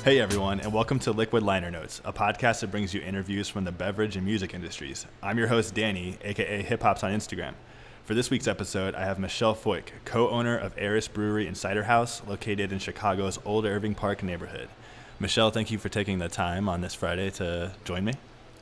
Hey everyone, and welcome to Liquid Liner Notes, a podcast that brings you interviews from the beverage and music industries. I'm your host, Danny, aka Hip Hops on Instagram. For this week's episode, I have Michelle Foik, co-owner of Eris Brewery and Cider House, located in Chicago's Old Irving Park neighborhood. Michelle, thank you for taking the time on this Friday to join me.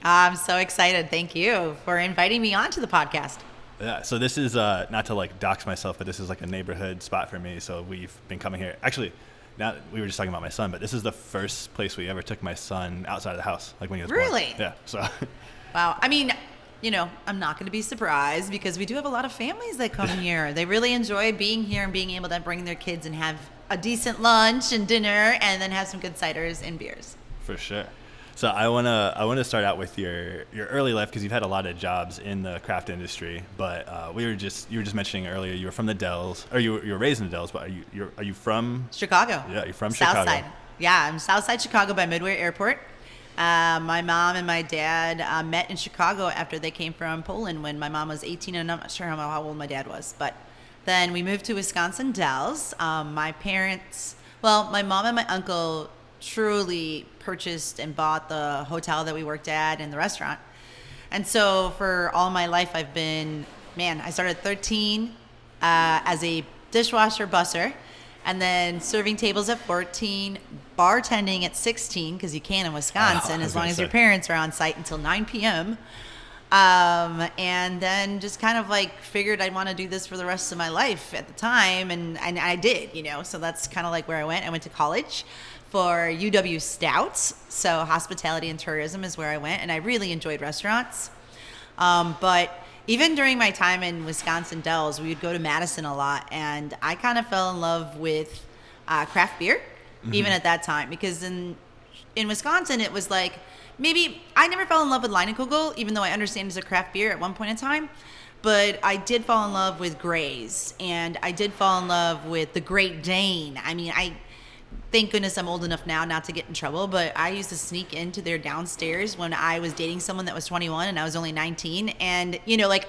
I'm so excited. Thank you for inviting me onto the podcast. Yeah, so this is, not to like dox myself, but this is like a neighborhood spot for me. So we've been coming here. Actually, now we were just talking about my son, but this is the first place we ever took my son outside of the house, like when he was born. Really? Yeah, so. Wow. I mean, you know, I'm not going to be surprised because we do have a lot of families that come here. They really enjoy being here and being able to bring their kids and have a decent lunch and dinner and then have some good ciders and beers. For sure. So I wanna start out with your early life because you've had a lot of jobs in the craft industry. But you were just mentioning earlier you were from the Dells, or you were raised in the Dells. But are you from Chicago? Yeah, you're from Chicago. South Side. Yeah, I'm Southside Chicago by Midway Airport. My mom and my dad met in Chicago after they came from Poland when my mom was 18, and I'm not sure how old my dad was. But then we moved to Wisconsin Dells. My mom and my uncle truly purchased and bought the hotel that we worked at and the restaurant. And so for all my life, I started at 13 as a dishwasher busser, and then serving tables at 14, bartending at 16, because you can in Wisconsin, as long as your parents are on site until 9 p.m. And then just kind of like figured I'd want to do this for the rest of my life at the time. And I did, so that's kind of like where I went. I went to college for UW Stouts. So hospitality and tourism is where I went. And I really enjoyed restaurants. But even during my time in Wisconsin Dells, we would go to Madison a lot. And I kind of fell in love with craft beer, even at that time. Because in Wisconsin, it was like, maybe I never fell in love with Leinenkugel, even though I understand it's a craft beer at one point in time. But I did fall in love with Gray's, and I did fall in love with the Great Dane. I mean, thank goodness I'm old enough now not to get in trouble, but I used to sneak into their downstairs when I was dating someone that was 21 and I was only 19. And,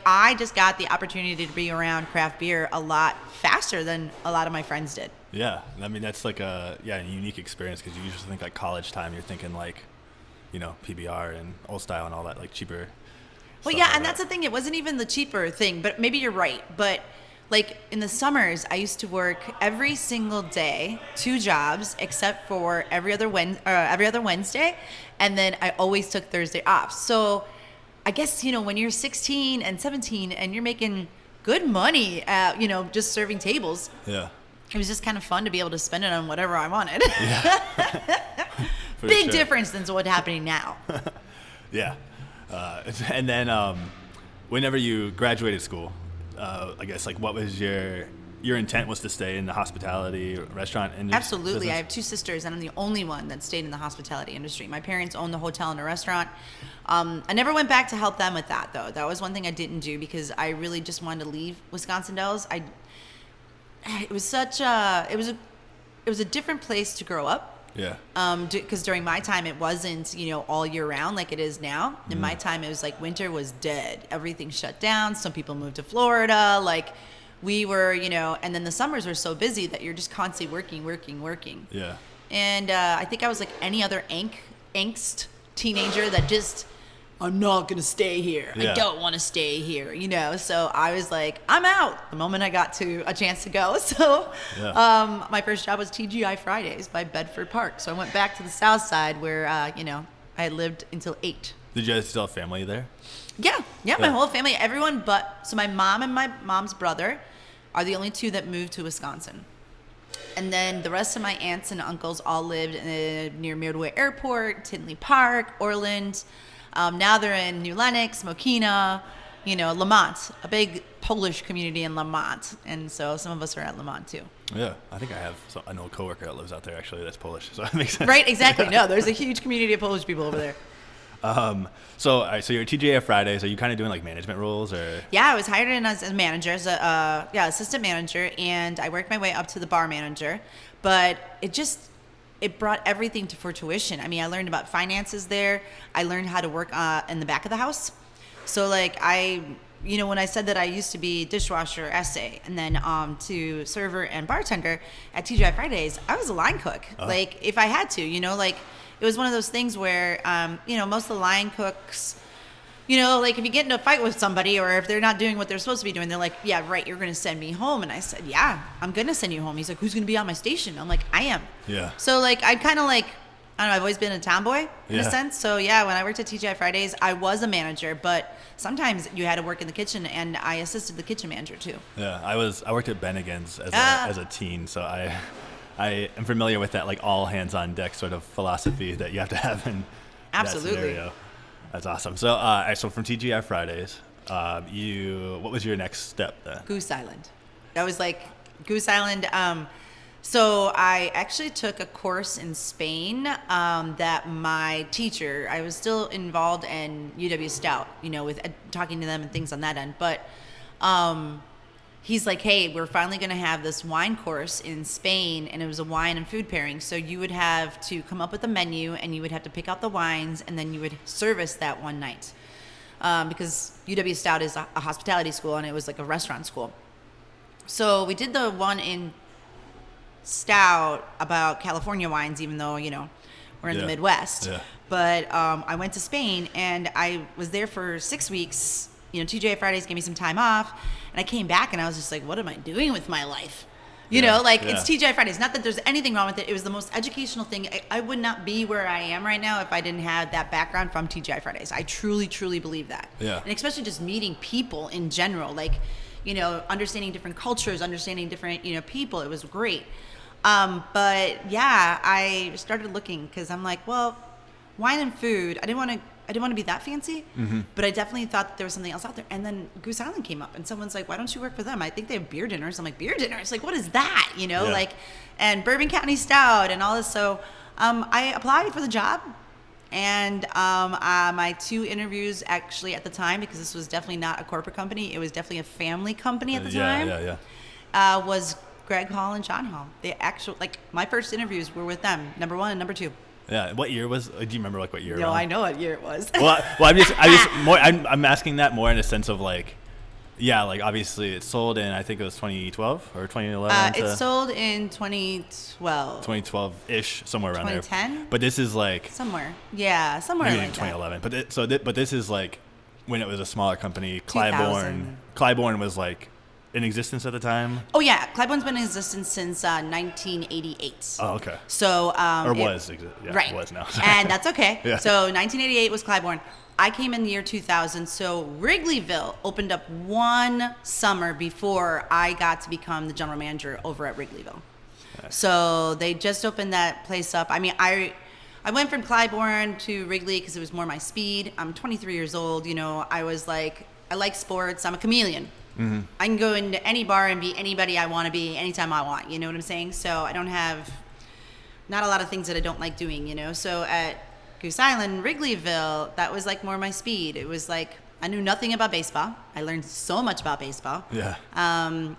I just got the opportunity to be around craft beer a lot faster than a lot of my friends did. Yeah, I mean, that's like a unique experience because you usually think like college time, you're thinking like, PBR and old style and all that, like cheaper. Well, yeah, and that's the thing. It wasn't even the cheaper thing, but maybe you're right. But like in the summers, I used to work every single day, 2 jobs, except for every other Wednesday, and then I always took Thursday off. So I guess when you're 16 and 17 and you're making good money, just serving tables. Yeah. It was just kind of fun to be able to spend it on whatever I wanted. Yeah. Big difference than what's happening now. Yeah. And then whenever you graduated school, I guess like what was your intent was to stay in the hospitality restaurant industry? Absolutely. Business? I have 2 sisters, and I'm the only one that stayed in the hospitality industry. My parents owned the hotel and the restaurant. I never went back to help them with that, though. That was one thing I didn't do because I really just wanted to leave Wisconsin Dells. It was a different place to grow up. Yeah. Because during my time, it wasn't, all year round like it is now. In my time, it was like winter was dead. Everything shut down. Some people moved to Florida. Like we were, and then the summers were so busy that you're just constantly working. Yeah. And I think I was like any other angst teenager that just, I'm not going to stay here. Yeah. I don't want to stay here, So I was like, I'm out the moment I got a chance to go. So my first job was TGI Fridays by Bedford Park. So I went back to the South Side where, I had lived until 8. Did you guys still have family there? Yeah, my whole family, everyone so my mom and my mom's brother are the only 2 that moved to Wisconsin. And then the rest of my aunts and uncles all lived near Midway Airport, Tinley Park, Orland. Now they're in New Lenox, Mokina, Lamont, a big Polish community in Lamont. And so some of us are at Lamont too. Yeah, I think I have an old coworker that lives out there actually that's Polish, so that makes sense. Right, exactly. No, there's a huge community of Polish people over there. So you're at TGA Fridays. Are you kind of doing like management roles or? Yeah, I was hired in as a manager, as assistant manager, and I worked my way up to the bar manager. But it brought everything to fruition. I mean, I learned about finances there. I learned how to work in the back of the house. So like I when I said that I used to be dishwasher, essay, and then to server and bartender at TGI Fridays, I was a line cook. Like if I had to, like it was one of those things where, most of the line cooks, like if you get into a fight with somebody or if they're not doing what they're supposed to be doing, they're like, yeah, right, you're going to send me home. And I said, yeah, I'm going to send you home. He's like, who's going to be on my station? I'm like, I am. Yeah. So like, I kind of like, I don't know, I've always been a tomboy in a sense. So yeah, when I worked at TGI Fridays, I was a manager, but sometimes you had to work in the kitchen, and I assisted the kitchen manager too. Yeah, I worked at Bennigan's as a teen, so I am familiar with that, like all hands on deck sort of philosophy that you have to have in that scenario. That's awesome. So, so from TGI Fridays, what was your next step then? Goose Island. That was like Goose Island. So I actually took a course in Spain that my teacher, I was still involved in UW Stout, with talking to them and things on that end. But he's like, hey, we're finally going to have this wine course in Spain. And it was a wine and food pairing. So you would have to come up with a menu, and you would have to pick out the wines, and then you would service that one night. Because UW Stout is a hospitality school, and it was like a restaurant school. So we did the one in Stout about California wines, even though we're in the Midwest. But I went to Spain, and I was there for 6 weeks. TGI Fridays gave me some time off, and I came back, and I was just like, what am I doing with my life? It's TGI Fridays. Not that there's anything wrong with it. It was the most educational thing. I would not be where I am right now if I didn't have that background from TGI Fridays. I truly, truly believe that. Yeah. And especially just meeting people in general, like understanding different cultures, understanding different people. It was great. But yeah, I started looking because I'm like, well, wine and food, I didn't want to be that fancy, but I definitely thought that there was something else out there. And then Goose Island came up, and someone's like, why don't you work for them? I think they have beer dinners. I'm like, beer dinners? Like, what is that? And Bourbon County Stout and all this. So I applied for the job, and my 2 interviews actually at the time, because this was definitely not a corporate company, it was definitely a family company at the time, was Greg Hall and John Hall. My first interviews were with them, number 1 and number 2. Yeah. What year was? Do you remember what year? No, I know what year it was. I'm asking that more in a sense of obviously it sold in, I think it was 2012 or 2011. It sold in 2012. 2012-ish, somewhere around 2010? there. But this is somewhere maybe like 2011. that. But this is when it was a smaller company. Clybourne was in existence at the time? Oh yeah, Clybourne's been in existence since 1988. Oh, okay. So right. It was now. And that's okay. Yeah. So 1988 was Clybourne. I came in the year 2000. So Wrigleyville opened up one summer before I got to become the general manager over at Wrigleyville. Nice. So they just opened that place up. I mean, I went from Clybourne to Wrigley because it was more my speed. I'm 23 years old. I was like, I like sports. I'm a chameleon. Mm-hmm. I can go into any bar and be anybody I want to be anytime I want. You know what I'm saying? So I don't have not a lot of things that I don't like doing, So at Goose Island, Wrigleyville, that was more my speed. It was I knew nothing about baseball. I learned so much about baseball. Yeah.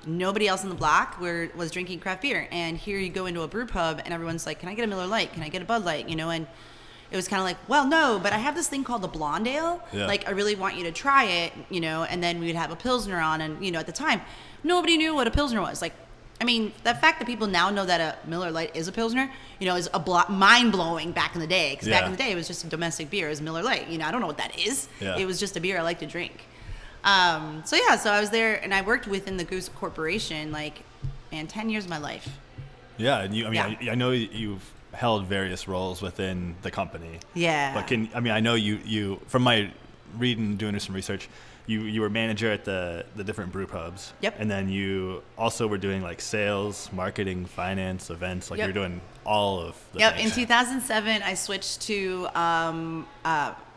Nobody else in the block was drinking craft beer. And here you go into a brew pub and everyone's like, can I get a Miller Lite? Can I get a Bud Light? And it was kind of well, no, but I have this thing called the Blonde Ale. Yeah. I really want you to try it, and then we would have a Pilsner on. And, at the time, nobody knew what a Pilsner was. The fact that people now know that a Miller Lite is a Pilsner, is mind-blowing back in the day. Because back in the day, it was just a domestic beer. It was Miller Lite. I don't know what that is. Yeah. It was just a beer I like to drink. So I was there, and I worked within the Goose Corporation, 10 years of my life. Yeah, and I know you've held various roles within the company. Yeah. But I know you from my reading, doing some research, you were manager at the different brew pubs. Yep. And then you also were doing sales, marketing, finance, events. Yep. You're doing all of the Yep. things. In 2007, I switched to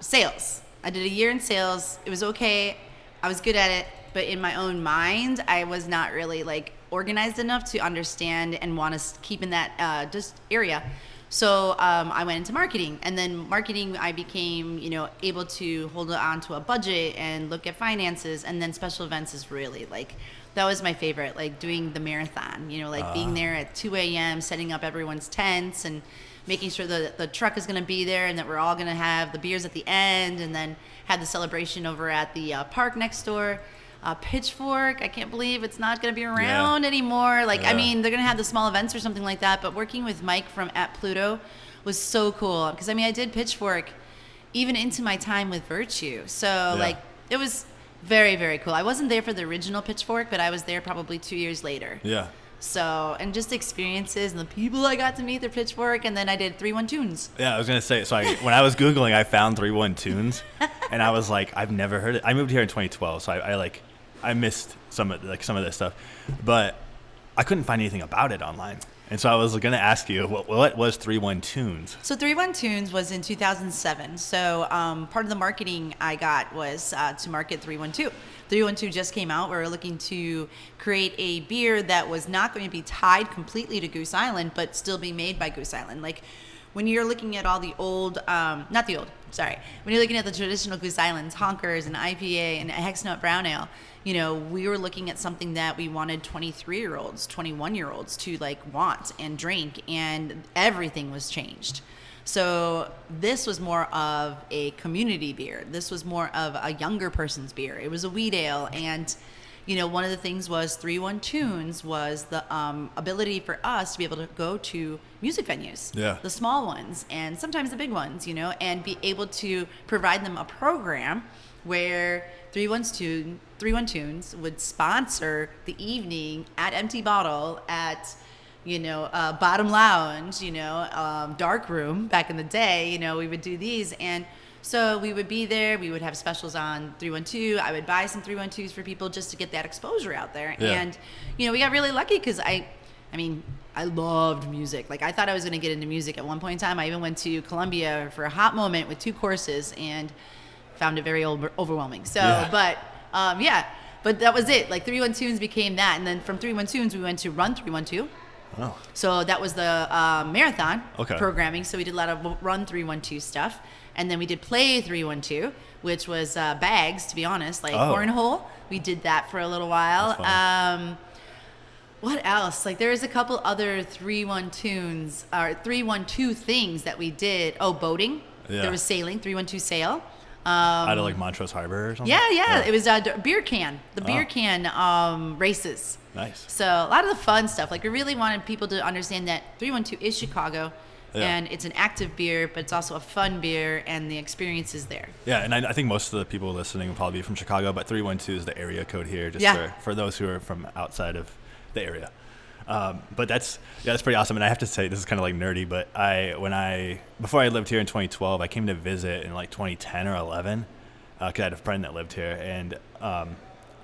sales. I did a year in sales. It was okay. I was good at it. But in my own mind, I was not really organized enough to understand and want to keep in that just area. So I went into marketing, and then marketing, I became, able to hold on to a budget and look at finances, and then special events is really that was my favorite, doing the marathon, being there at 2 a.m., setting up everyone's tents and making sure that the truck is going to be there and that we're all going to have the beers at the end, and then had the celebration over at the park next door. Pitchfork, I can't believe it's not going to be around anymore. Like, I mean, they're going to have the small events or something like that, but working with Mike from at Pluto was so cool. Because, I mean, I did Pitchfork even into my time with Virtue. So, like, it was very, very cool. I wasn't there for the original Pitchfork, but I was there probably 2 years later. Yeah. So, and just experiences and the people I got to meet through Pitchfork, and then I did 3-1 Tunes. Yeah, I was going to say, so when I was Googling, I found 3-1 Tunes, and I was like, I've never heard it. I moved here in 2012, so I missed some of this stuff, but I couldn't find anything about it online. And so I was going to ask you, what was 3-1 Tunes? So 3-1 Tunes was in 2007. So part of the marketing I got was to market 312. 312 just came out. We were looking to create a beer that was not going to be tied completely to Goose Island, but still be made by Goose Island. Like, when you're looking at all the old, when you're looking at the traditional Goose Islands, Honkers and IPA and Hexnut Brown Ale, you know, we were looking at something that we wanted 23-year-olds, 21-year-olds to like want and drink, and everything was changed. So this was more of a community beer. This was more of a younger person's beer. It was a wheat ale, and you know, one of the things was 3-1 Tunes was the ability for us to be able to go to music venues, the small ones and sometimes the big ones, you know, and be able to provide them a program where 3-1 Tunes would sponsor the evening at Empty Bottle at, you know, Bottom Lounge, you know, Dark Room back in the day. You know, we would do these, and so we would be there. We would have specials on 312. I would buy some 312s for people just to get that exposure out there. And, you know, we got really lucky because I mean, I loved music. Like, I thought I was going to get into music at one point in time. I even went to Columbia for a hot moment with 2 courses and found it very overwhelming. So, but that was it. Like, 3-1 Tunes became that. And then from 3-1 Tunes, we went to Run 312. Oh. So that was the marathon programming. So we did a lot of Run 312 stuff. And then we did Play 312, which was bags, to be honest, like cornhole. We did that for a little while. What else? Like, there was a couple other 3-1 Tunes or 312 things that we did. Oh, boating. Yeah. There was sailing, 312 sail. Out of like Montrose Harbor or something? Yeah. It was beer can. The beer can races. Nice. So a lot of the fun stuff. Like, we really wanted people to understand that 312 is Chicago. And it's an active beer, but it's also a fun beer, and the experience is there. Yeah, and I think most of the people listening will probably be from Chicago, but 312 is the area code here, just for those who are from outside of the area. But that's pretty awesome. And I have to say, this is kind of like nerdy, but before I lived here in 2012, I came to visit in like 2010 or 11, because I had a friend that lived here, and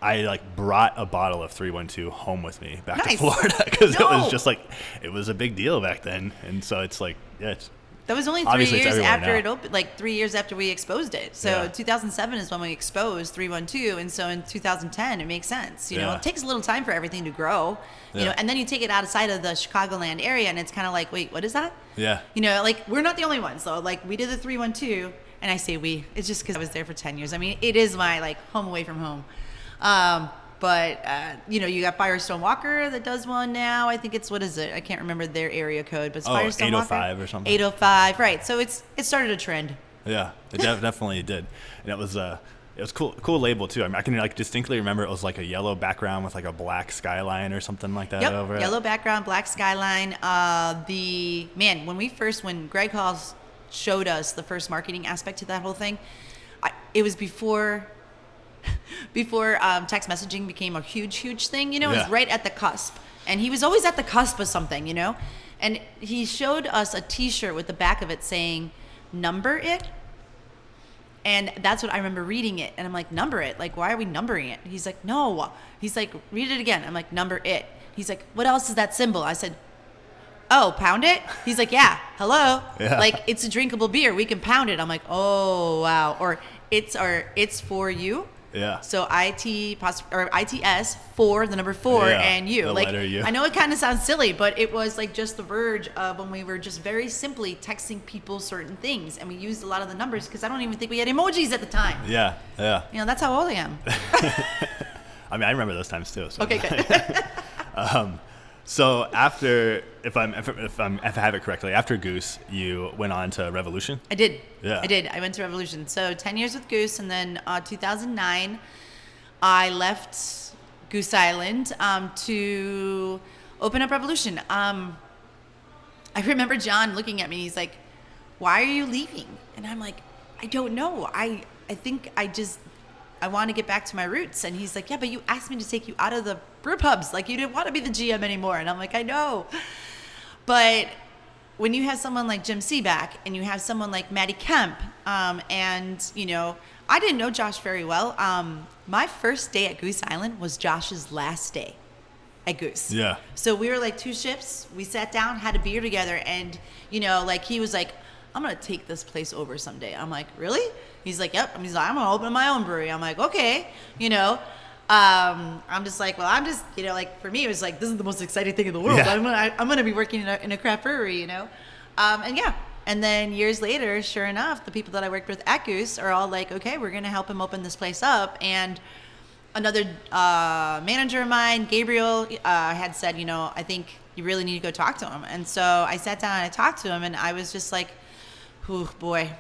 I like brought a bottle of 312 home with me back to Florida, because it was just like, it was a big deal back then. And so it's like, that was only 3 years after it opened, like 3 years after we exposed it. So 2007 is when we exposed 312. And so in 2010, it makes sense. You know, it takes a little time for everything to grow, you know, and then you take it outside of the Chicagoland area, and it's kind of like, wait, what is that? Yeah. You know, like, we're not the only ones though. Like, we did the 312, and I say it's just because I was there for 10 years. I mean, it is my like home away from home. But you know, you got Firestone Walker that does one now. I think it's, what is it? I can't remember their area code, but it's Firestone 805 Walker. Or something. 805, right? So it started a trend. Yeah, it definitely did, and it was cool label too. I mean, I can like distinctly remember it was like a yellow background with like a black skyline or something like that over it. Yellow background, black skyline. When Greg Hall showed us the first marketing aspect to that whole thing, it was before text messaging became a huge thing, you know. It was right at the cusp, and he was always at the cusp of something, you know. And he showed us a t-shirt with the back of it saying number it, and that's what I remember reading it, and I'm like, number it? Like, why are we numbering it? He's like, no. He's like, read it again. I'm like, number it. He's like, what else is that symbol? I said, oh, pound it? He's like, yeah, hello. Like, it's a drinkable beer, we can pound it. I'm like, oh wow. Or it's for you. Yeah. So ITS for the number 4 and you. The like, letter U. I know it kind of sounds silly, but it was like just the verge of when we were just very simply texting people certain things, and we used a lot of the numbers because I don't even think we had emojis at the time. Yeah. You know, that's how old I am. I mean, I remember those times too. So. Okay, good. So after, if I have it correctly, after Goose, you went on to Revolution? I did. Yeah. I did. I went to Revolution. So 10 years with Goose, and then 2009, I left Goose Island to open up Revolution. I remember John looking at me. He's like, "Why are you leaving?" And I'm like, "I don't know. I think I want to get back to my roots." And he's like, "Yeah, but you asked me to take you out of the brew pubs. Like, you didn't want to be the GM anymore." And I'm like, "I know." But when you have someone like Jim Seaback and you have someone like Maddie Kemp, and, I didn't know Josh very well. My first day at Goose Island was Josh's last day at Goose. Yeah. So we were like two ships. We sat down, had a beer together, and, he was like, "I'm going to take this place over someday." I'm like, "Really?" He's like, "Yep." He's like, "I'm going to open my own brewery." I'm like, "Okay." I'm just like, well, I'm just, for me, it was like, this is the most exciting thing in the world. Yeah. I'm going to be working in a craft brewery, and yeah. And then years later, sure enough, the people that I worked with at Goose are all like, "Okay, we're going to help him open this place up." And another manager of mine, Gabriel, had said, "I think you really need to go talk to him." And so I sat down and I talked to him, and I was just like, "Whew, boy."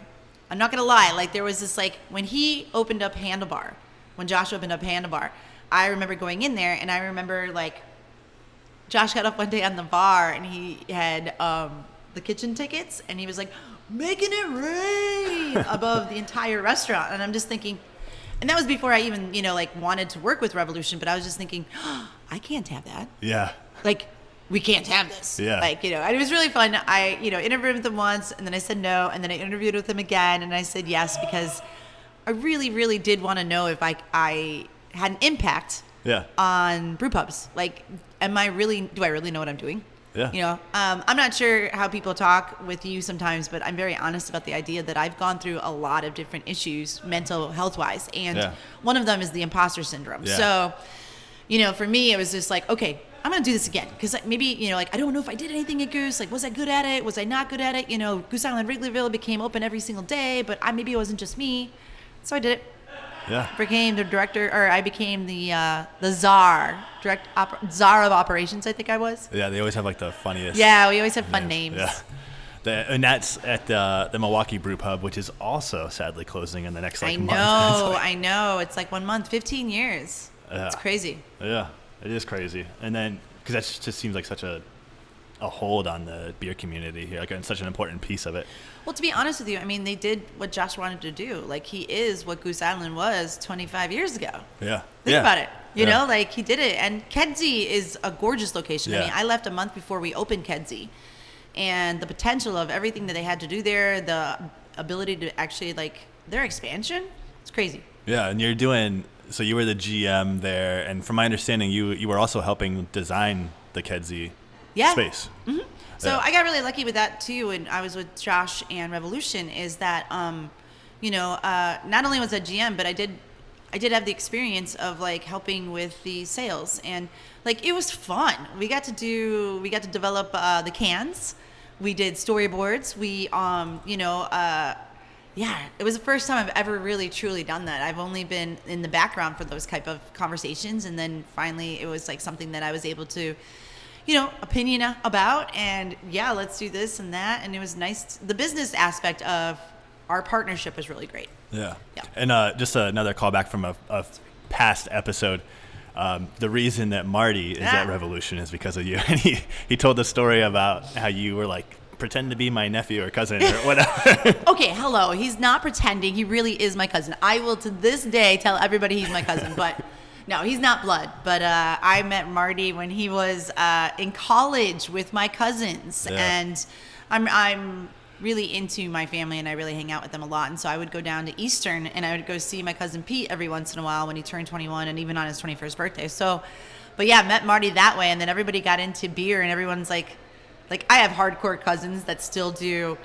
I'm not going to lie. Like, there was this, like, when he opened up Handlebar, when Josh opened up Handlebar, I remember going in there, and I remember, like, Josh got up one day on the bar, and he had the kitchen tickets, and he was like, "Making it rain" above the entire restaurant. And I'm just thinking, and that was before I even, wanted to work with Revolution, but I was just thinking, I can't have that. Yeah. Like, we can't have this. Yeah. Like, and it was really fun. I, interviewed with him once, and then I said no, and then I interviewed with him again, and I said yes, because I really, really did want to know if I had an impact on brew pubs. Like, do I really know what I'm doing? Yeah. I'm not sure how people talk with you sometimes, but I'm very honest about the idea that I've gone through a lot of different issues, mental health wise. And one of them is the imposter syndrome. Yeah. So, for me, it was just like, okay, I'm going to do this again. Because maybe, I don't know if I did anything at Goose. Like, was I good at it? Was I not good at it? Goose Island, Wrigleyville became open every single day, but maybe it wasn't just me. So I did it. Yeah. Became the director, or I became the czar of operations, I think I was. Yeah, they always have like the funniest. Yeah, we always have fun names. Yeah. And that's at the Milwaukee Brew Pub, which is also sadly closing in the next month. I know. It's like 1 month, 15 years. Yeah. It's crazy. Yeah, it is crazy. And then, because that just seems like such a hold on the beer community here, like, and such an important piece of it. Well, to be honest with you, they did what Josh wanted to do. Like, he is what Goose Island was 25 years ago. Yeah. Think about it. You know, like, he did it. And Kedzie is a gorgeous location. Yeah. I left a month before we opened Kedzie. And the potential of everything that they had to do there, the ability to actually, like, their expansion, it's crazy. Yeah, and so you were the GM there, and from my understanding, you were also helping design the Kedzie space. Mm-hmm. So I got really lucky with that too, and I was with Josh and Revolution. Is that not only was I GM, but I did have the experience of, like, helping with the sales, and, like, it was fun. We got to develop the cans. We did storyboards. We it was the first time I've ever really truly done that. I've only been in the background for those type of conversations, and then finally it was like something that I was able to, opinion about, and let's do this and that, and it was nice. The business aspect of our partnership was really great. Yeah. And just another callback from a past episode. The reason that Marty is at Revolution is because of you. And he told the story about how you were like, pretend to be my nephew or cousin or whatever. Okay, hello. He's not pretending. He really is my cousin. I will to this day tell everybody he's my cousin, but no, he's not blood. But I met Marty when he was in college with my cousins, and I'm really into my family, and I really hang out with them a lot. And so I would go down to Eastern, and I would go see my cousin Pete every once in a while when he turned 21, and even on his 21st birthday. So, but yeah, met Marty that way, and then everybody got into beer, and everyone's like I have hardcore cousins that still do.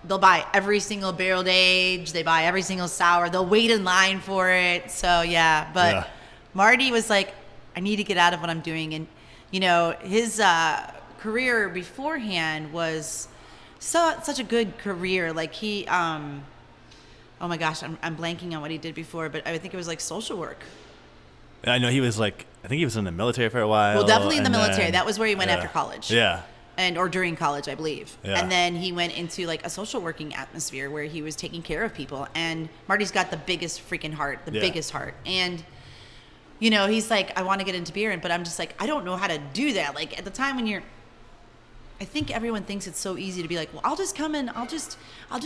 They'll buy every single barreled age. They buy every single sour. They'll wait in line for it. So yeah, but Marty was like, I need to get out of what I'm doing, and his career beforehand was such a good career. Like he, oh my gosh, I'm blanking on what he did before, but I think it was like social work. I know he was like I think he was in the military for a while. Well, definitely in the military. That was where he went after college. Yeah. Or during college, I believe. Yeah. And then he went into like a social working atmosphere where he was taking care of people. And Marty's got the biggest freaking heart, biggest heart. And, you know, he's like, I want to get into beer. But I'm just like, I don't know how to do that. Like at the time when I think everyone thinks it's so easy to be like, well, I'll just come in, I'll just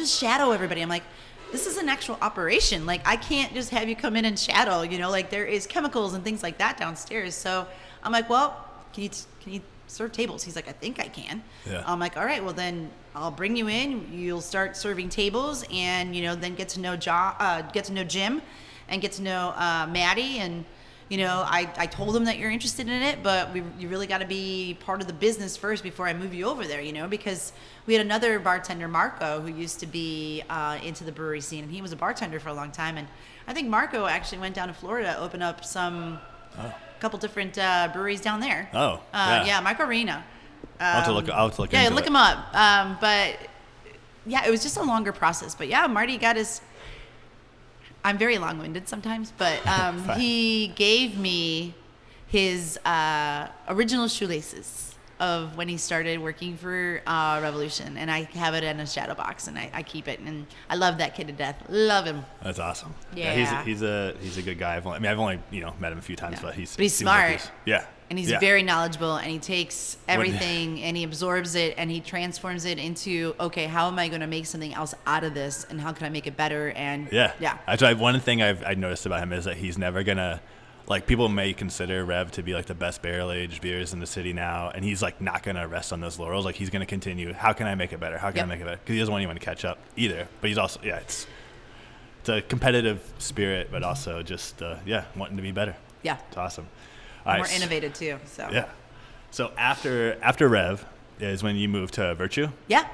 shadow everybody. I'm like, this is an actual operation. Like I can't just have you come in and shadow, you know, like there is chemicals and things like that downstairs. So I'm like, well, can you serve tables? He's like, I think I can. Yeah. I'm like, all right, well then I'll bring you in. You'll start serving tables, and you know, then get to know Jim, and get to know Maddie, and you know, I told him that you're interested in it, but you really got to be part of the business first before I move you over there, you know, because we had another bartender, Marco, who used to be into the brewery scene, and he was a bartender for a long time, and I think Marco actually went down to Florida to open up couple different breweries down there. Oh, yeah. Mike Arena. I'll have to look into Yeah, look it. him up. But yeah, it was just a longer process. But yeah, Marty got his. I'm very long-winded sometimes, but he gave me his original shoelaces of when he started working for Revolution, and I have it in a shadow box, and I keep it, and I love that kid to death. Love him. That's awesome. Yeah. He's a good guy. I've only met him a few times, but he's smart. Like and he's very knowledgeable, and he takes everything and he absorbs it and he transforms it into, okay, how am I going to make something else out of this, and how can I make it better? And Actually, one thing I've noticed about him is that he's never gonna, like, people may consider Rev to be like the best barrel-aged beers in the city now, and he's like not gonna rest on those laurels. Like he's gonna continue. How can I make it better? How can I make it better? Because he doesn't want anyone to catch up either. But he's also it's a competitive spirit, but also just wanting to be better. Yeah, it's awesome. More innovative too. So yeah. So after Rev is when you moved to Virtue. Yeah.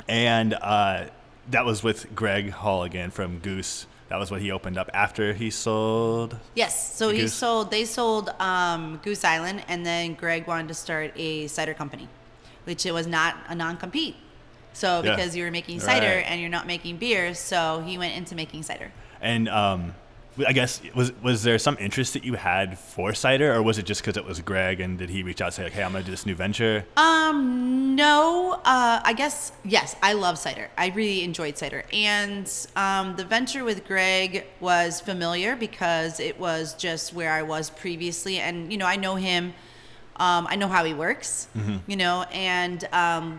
And that was with Greg Hall again from Goose. That was what he opened up after he sold. Yes. So they sold Goose Island, and then Greg wanted to start a cider company, which it was not a non-compete. So because you were making cider and you're not making beer, so he went into making cider. And I guess was there some interest that you had for cider, or was it just because it was Greg, and did he reach out and say like, hey, I'm gonna do this new venture? No. I guess yes. I love cider. I really enjoyed cider, and the venture with Greg was familiar because it was just where I was previously, and you know, I know him. I know how he works, you know, and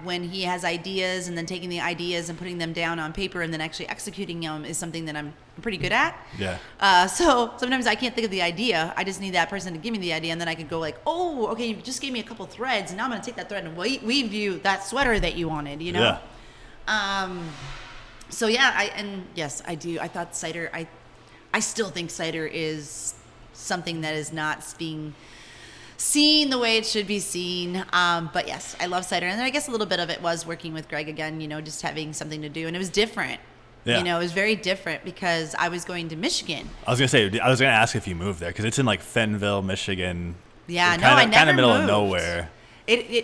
when he has ideas, and then taking the ideas and putting them down on paper and then actually executing them is something that I'm pretty good at. Yeah. So sometimes I can't think of the idea. I just need that person to give me the idea, and then I can go like, oh, okay, you just gave me a couple threads, and now I'm going to take that thread and weave you that sweater that you wanted, you know? Yeah. So yeah, yes, I do. I thought cider, I still think cider is something that is not being seen the way it should be seen. But yes, I love cider. And then I guess a little bit of it was working with Greg again, you know, just having something to do. And it was different. Yeah. You know, it was very different because I was going to Michigan. I was going to ask if you moved there because it's in like Fenville, Michigan. Yeah, I never kind of middle moved. of nowhere.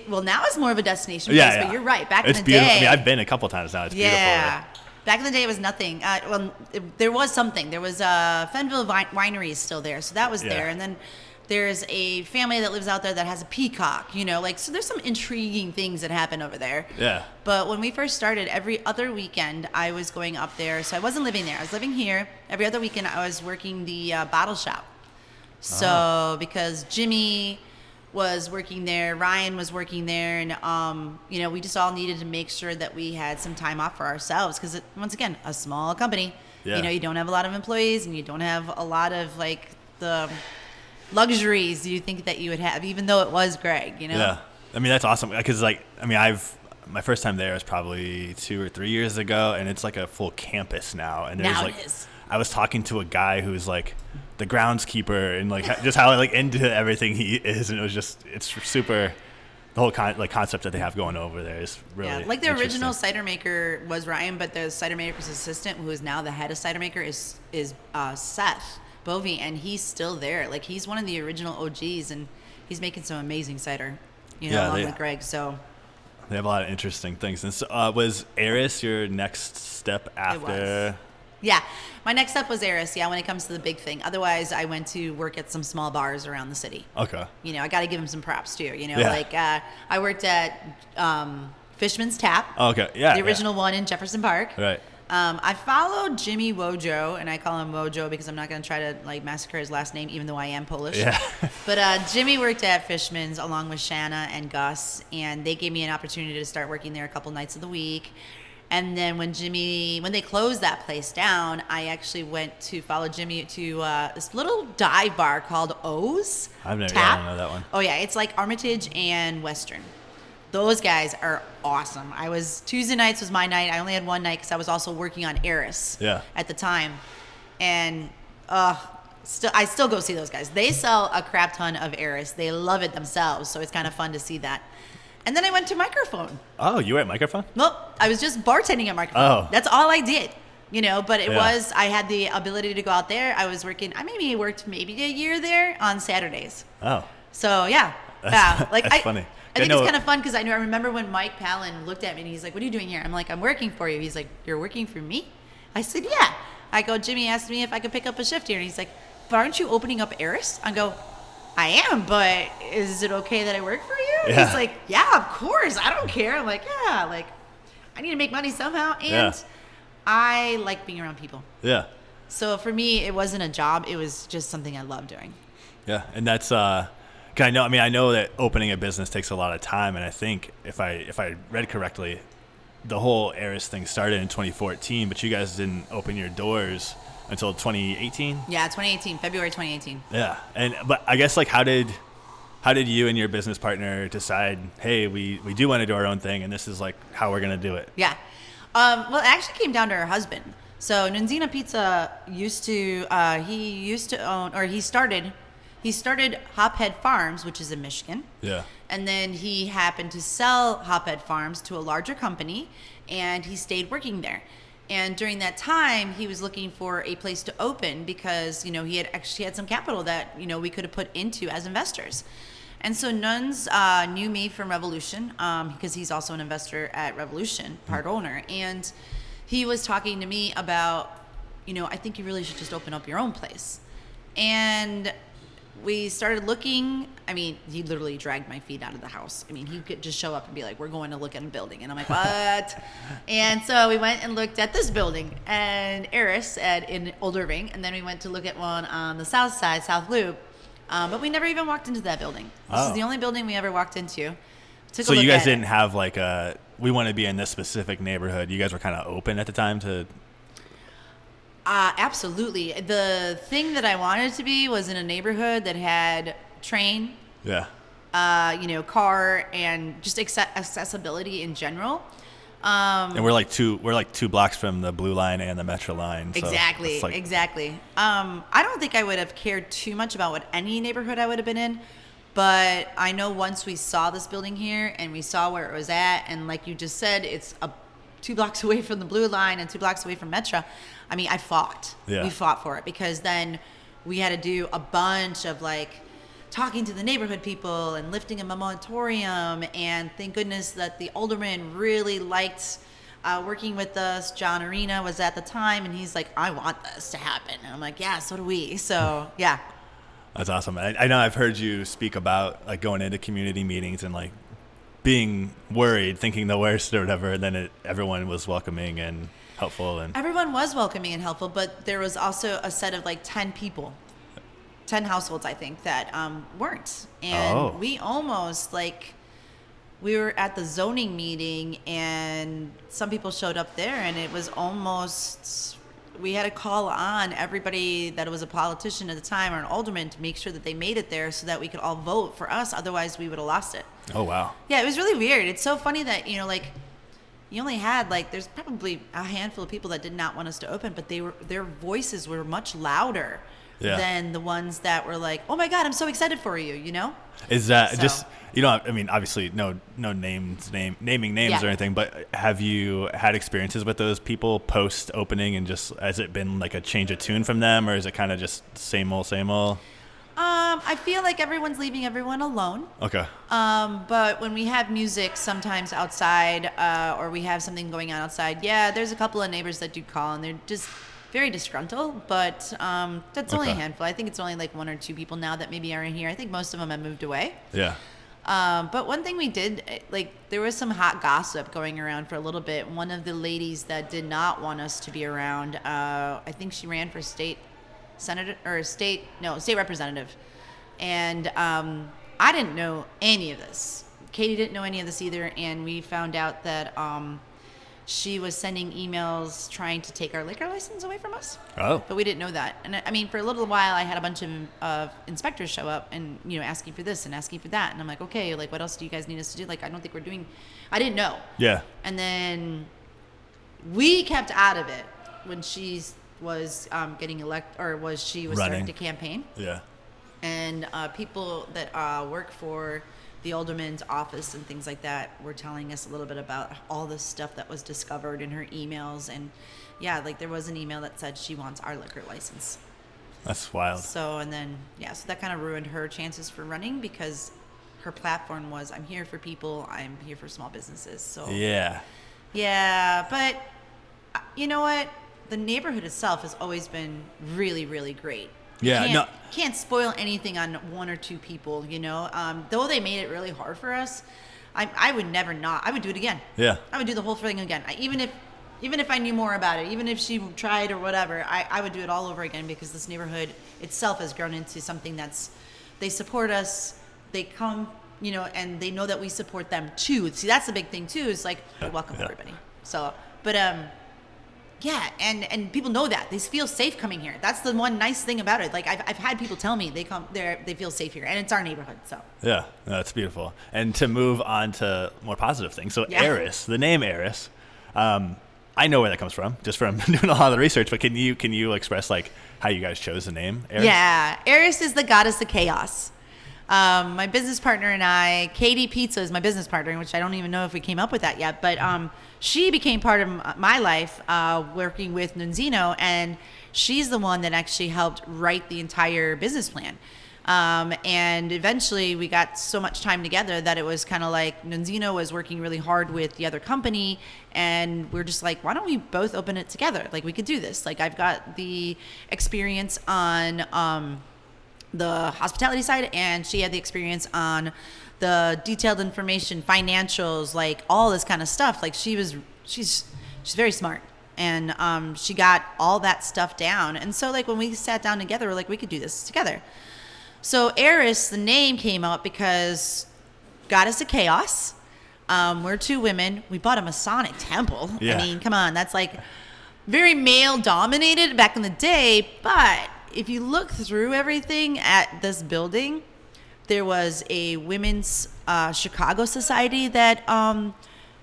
Well, now it's more of a destination place, but you're right. Back in the beautiful. day. I mean, I've been a couple times now. It's beautiful. Yeah. Back in the day, it was nothing. There was something. There was Fenville Winery is still there, so that was there. And then there's a family that lives out there that has a peacock, you know, like, so there's some intriguing things that happen over there. Yeah. But when we first started, every other weekend I was going up there. So I wasn't living there. I was living here. Every other weekend I was working the bottle shop. So because Jimmy was working there, Ryan was working there, and you know, we just all needed to make sure that we had some time off for ourselves because once again, a small company. You know, you don't have a lot of employees, and you don't have a lot of like the luxuries you think that you would have, even though it was Greg, you know? Yeah. I mean, that's awesome because, like, I mean, my first time there was probably 2 or 3 years ago, and it's like a full campus now. And there's it is. I was talking to a guy who's like the groundskeeper and like just how like into everything he is, and it's super. The whole concept that they have going over there is really like the original cider maker was Ryan, but the cider maker's assistant, who is now the head of cider maker, is Seth Bovey, and he's still there. Like, he's one of the original OGs, and he's making some amazing cider, you know, along with Greg. So they have a lot of interesting things. And so, was Eris your next step after? Yeah. My next step was Eris, when it comes to the big thing. Otherwise, I went to work at some small bars around the city. Okay. I got to give him some props too. I worked at Fishman's Tap. Oh, okay. Yeah. The original one in Jefferson Park. Right. I followed Jimmy Wojo, and I call him Wojo because I'm not going to try to massacre his last name, even though I am Polish. Yeah. But Jimmy worked at Fishman's along with Shanna and Gus, and they gave me an opportunity to start working there a couple nights of the week. And then when they closed that place down, I actually went to follow Jimmy to this little dive bar called O's I've never Tap. I don't know that one. Oh yeah, it's like Armitage and Western. Those guys are awesome. Tuesday nights was my night. I only had one night because I was also working on Eris at the time. And I still go see those guys. They sell a crap ton of Eris. They love it themselves, so it's kind of fun to see that. And then I went to Microphone. Oh, you were at Microphone? Nope, I was just bartending at Microphone. Oh. That's all I did. But I had the ability to go out there. I was working, I worked a year there on Saturdays. Oh. So, yeah. That's funny. I think it's kind of fun because I remember when Mike Palin looked at me and he's like, "What are you doing here?" I'm like, "I'm working for you." He's like, "You're working for me?" I said, "Yeah." I go, "Jimmy asked me if I could pick up a shift here." And he's like, "But aren't you opening up Eris?" I go, "I am, but is it okay that I work for you?" Yeah. He's like, "Yeah, of course. I don't care." I'm like, "Yeah, I need to make money somehow." And I like being around people. Yeah. So for me, it wasn't a job. It was just something I love doing. Yeah. And that's, I know that opening a business takes a lot of time. And I think if I read correctly, the whole Eris thing started in 2014, but you guys didn't open your doors until 2018? Yeah, 2018, February 2018. Yeah. But I guess how did you and your business partner decide, hey, we do want to do our own thing and this is how we're going to do it? Yeah. Well, it actually came down to her husband. So Nunzina Pizza he started Hophead Farms, which is in Michigan. Yeah. And then he happened to sell Hophead Farms to a larger company, and he stayed working there. And during that time, he was looking for a place to open because, he had some capital that, we could have put into as investors. And so Nuns knew me from Revolution because he's also an investor at Revolution, part owner. And he was talking to me about, I think you really should just open up your own place. And we started looking. He literally dragged my feet out of the house. He could just show up and be like, "We're going to look at a building." And I'm like, "What?" And so we went and looked at this building and Eris in Old Irving. And then we went to look at one on the south side, South Loop. But we never even walked into that building. This is the only building we ever walked into. So you guys didn't have we want to be in this specific neighborhood. You guys were kind of open at the time to... Absolutely. The thing that I wanted to be was in a neighborhood that had train, car, and just accessibility in general. And we're two blocks from the Blue Line and the Metro Line. So exactly. I don't think I would have cared too much about what any neighborhood I would have been in, but I know once we saw this building here and we saw where it was at, and like you just said, it's 2 blocks away from the Blue Line and 2 blocks away from Metro. I fought. Yeah. We fought for it because then we had to do a bunch of talking to the neighborhood people and lifting a moratorium, and thank goodness that the alderman really liked working with us. John Arena was at the time, and he's like, "I want this to happen." And I'm like, "Yeah, so do we." So, yeah. That's awesome. I know I've heard you speak about going into community meetings and being worried, thinking the worst or whatever, and then everyone was welcoming and helpful. And everyone was welcoming and helpful, but there was also a set of 10 people. 10 households, I think, that weren't. And we almost, we were at the zoning meeting and some people showed up there and it was almost, we had to call on everybody that was a politician at the time or an alderman to make sure that they made it there so that we could all vote for us. Otherwise, we would have lost it. Oh, wow. Yeah, it was really weird. It's so funny that, you only had, there's probably a handful of people that did not want us to open, but their voices were much louder. Yeah. Than the ones that were like, "Oh my God, I'm so excited for you," Is that just, obviously no naming names or anything, but have you had experiences with those people post opening and just, has it been a change of tune from them, or is it kind of just same old? I feel like everyone's leaving everyone alone. Okay. But when we have music sometimes outside, or we have something going on outside, there's a couple of neighbors that do call and they're just, very disgruntled, but that's only a Okay. handful. I think it's only like 1 or 2 people now that maybe are in here. I think most of them have moved away. Yeah. But one thing we did, like, there was some hot gossip going around for a little bit. One of the ladies that did not want us to be around, I think she ran for state representative. And I didn't know any of this. Katie didn't know any of this either. And we found out that she was sending emails trying to take our liquor license away from us. Oh. But we didn't know that. And I mean, for a little while, I had a bunch of inspectors show up and, asking for this and asking for that. And I'm like, okay, like, what else do you guys need us to do? Like, I don't think I didn't know. Yeah. And then we kept out of it when she was getting elected, or she was Running. starting to campaign. Yeah. And people that work for the alderman's office and things like that were telling us a little bit about all the stuff that was discovered in her emails. And yeah, like, there was an email that said she wants our liquor license. That's wild. So, and then, so that kind of ruined her chances for running, because her platform was, I'm here for people, I'm here for small businesses. So Yeah. but you know what? The neighborhood itself has always been really, really great. Yeah. Can't spoil anything on 1 or 2 people, though they made it really hard for us. I would never not. I would do it again. Yeah. I would do the whole thing again. Even if I knew more about it, even if she tried or whatever, I would do it all over again, because this neighborhood itself has grown into something they support us. They come, and they know that we support them too. See, that's the big thing too, is like, we welcome everybody. So, but, yeah, and people know that. They feel safe coming here. That's the one nice thing about it. Like, I've had people tell me they feel safe here, and it's our neighborhood. So Yeah, no, that's beautiful. And to move on to more positive things. So Eris, the name Eris, I know where that comes from, just from doing a lot of the research. But can you express, like, how you guys chose the name Eris? Yeah, Eris is the goddess of chaos. My business partner and I, Katy Pizza is my business partner, which I don't even know if we came up with that yet, but she became part of my life working with Nunzino, and she's the one that actually helped write the entire business plan. And eventually we got so much time together that it was kind of like Nunzino was working really hard with the other company, and we're just like, why don't we both open it together? Like, we could do this. Like, I've got the experience on the hospitality side, and she had the experience on the detailed information, financials, like all this kind of stuff. Like, she's very smart, and she got all that stuff down. And so, like, when we sat down together, we're like, we could do this together. So Eris, the name came up because goddess of chaos. We're 2 women. We bought a Masonic temple. Yeah. I mean, come on, that's like very male dominated back in the day. But if you look through everything at this building, there was a women's Chicago society that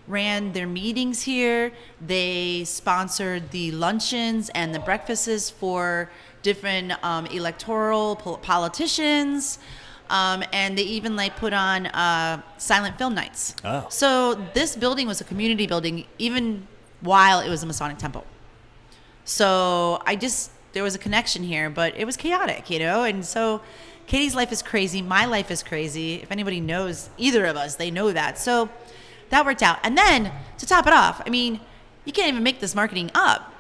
ran their meetings here. They sponsored the luncheons and the breakfasts for different electoral politicians. And they even put on silent film nights. Oh. So this building was a community building, even while it was a Masonic temple. So there was a connection here, but it was chaotic, And so Katie's life is crazy. My life is crazy. If anybody knows either of us, they know that. So that worked out. And then to top it off, I mean, you can't even make this marketing up.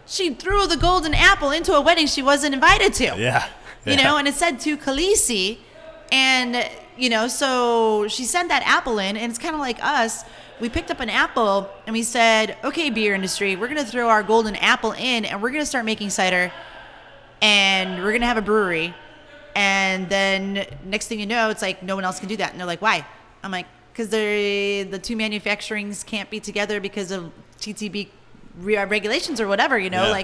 She threw the golden apple into a wedding she wasn't invited to. Yeah. And it said to Khaleesi. And, so she sent that apple in, and it's kind of like us. We picked up an apple and we said, okay, beer industry, we're going to throw our golden apple in, and we're going to start making cider, and we're going to have a brewery. And then next thing you know, it's like, no one else can do that. And they're like, why? I'm like, because the 2 manufacturings can't be together because of TTB regulations or whatever, Yeah.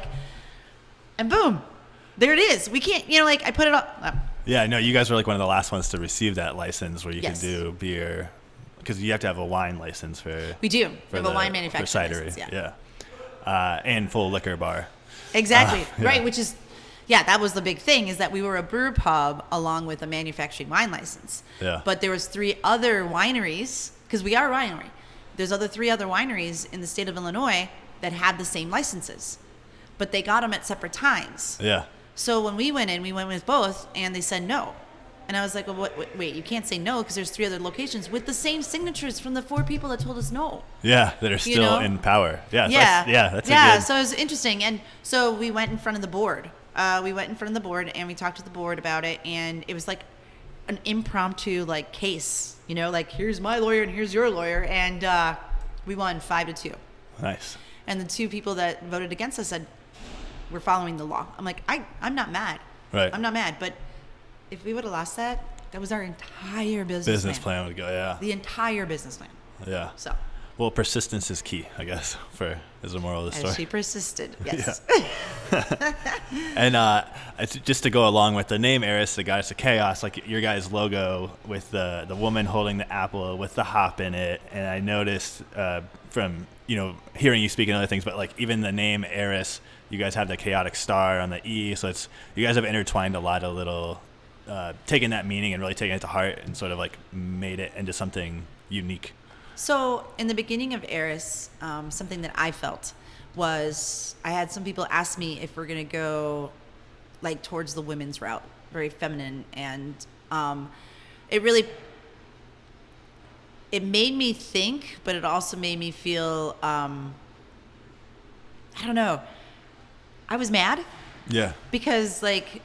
And boom, there it is. We can't, I put it up. Yeah, no, you guys were like one of the last ones to receive that license where you Yes. can do beer, because you have to have a wine license for. We do. For We have a wine manufacturing for cidery, license, yeah. And full liquor bar. Exactly. Yeah. Right. Which is, that was the big thing, is that we were a brew pub along with a manufacturing wine license. Yeah. But there was 3 other wineries, because we are a winery. There's 3 other wineries in the state of Illinois that have the same licenses, but they got them at separate times. Yeah. So when we went in, we went with both, and they said no. And I was like, well, wait, you can't say no because there's 3 other locations with the same signatures from the 4 people that told us no. Yeah, that are still in power. Yeah, that's so it was interesting. And so we went in front of the board. And we talked to the board about it, and it was like an impromptu like case, like here's my lawyer and here's your lawyer, and we won 5-2. Nice. And the 2 people that voted against us said, we're following the law. I'm like, I'm not mad. Right. I'm not mad, but if we would have lost that was our entire business plan would go. Yeah. The entire business plan. Yeah. So. Well, persistence is key, I guess, is the moral of the story. And she persisted. Yes. Yeah. And just to go along with the name Eris, the goddess of chaos, like your guys' logo with the woman holding the apple with the hop in it, and I noticed from hearing you speak and other things, but like even the name Eris, you guys have the chaotic star on the E, so you guys have intertwined a lot of little, taking that meaning and really taking it to heart and sort of like made it into something unique. So in the beginning of Eris, something that I felt was I had some people ask me if we're going to go like towards the women's route, very feminine. And it made me think, but it also made me feel, I don't know. I was mad. Yeah. Because like,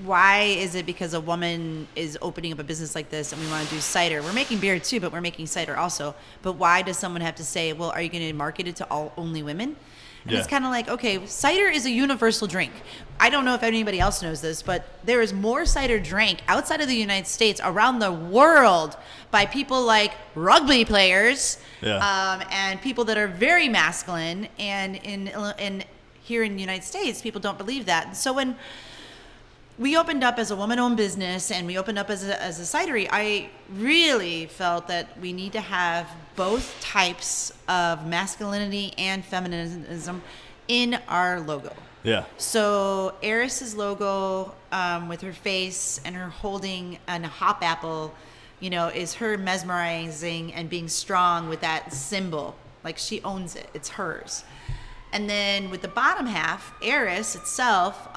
why is it because a woman is opening up a business like this and we want to do cider? We're making beer too, but we're making cider also. But why does someone have to say, well, are you going to market it to only women? And it's kind of like, okay, cider is a universal drink. I don't know if anybody else knows this, but there is more cider drank outside of the United States around the world by people like rugby players and people that are very masculine. And in here in the United States, people don't believe that. And so when we opened up as a woman-owned business and we opened up as a cidery, I really felt that we need to have both types of masculinity and feminism in our logo. Yeah. So Eris's logo with her face and her holding a hop apple, is her mesmerizing and being strong with that symbol. Like she owns it. It's hers. And then with the bottom half, Eris itself,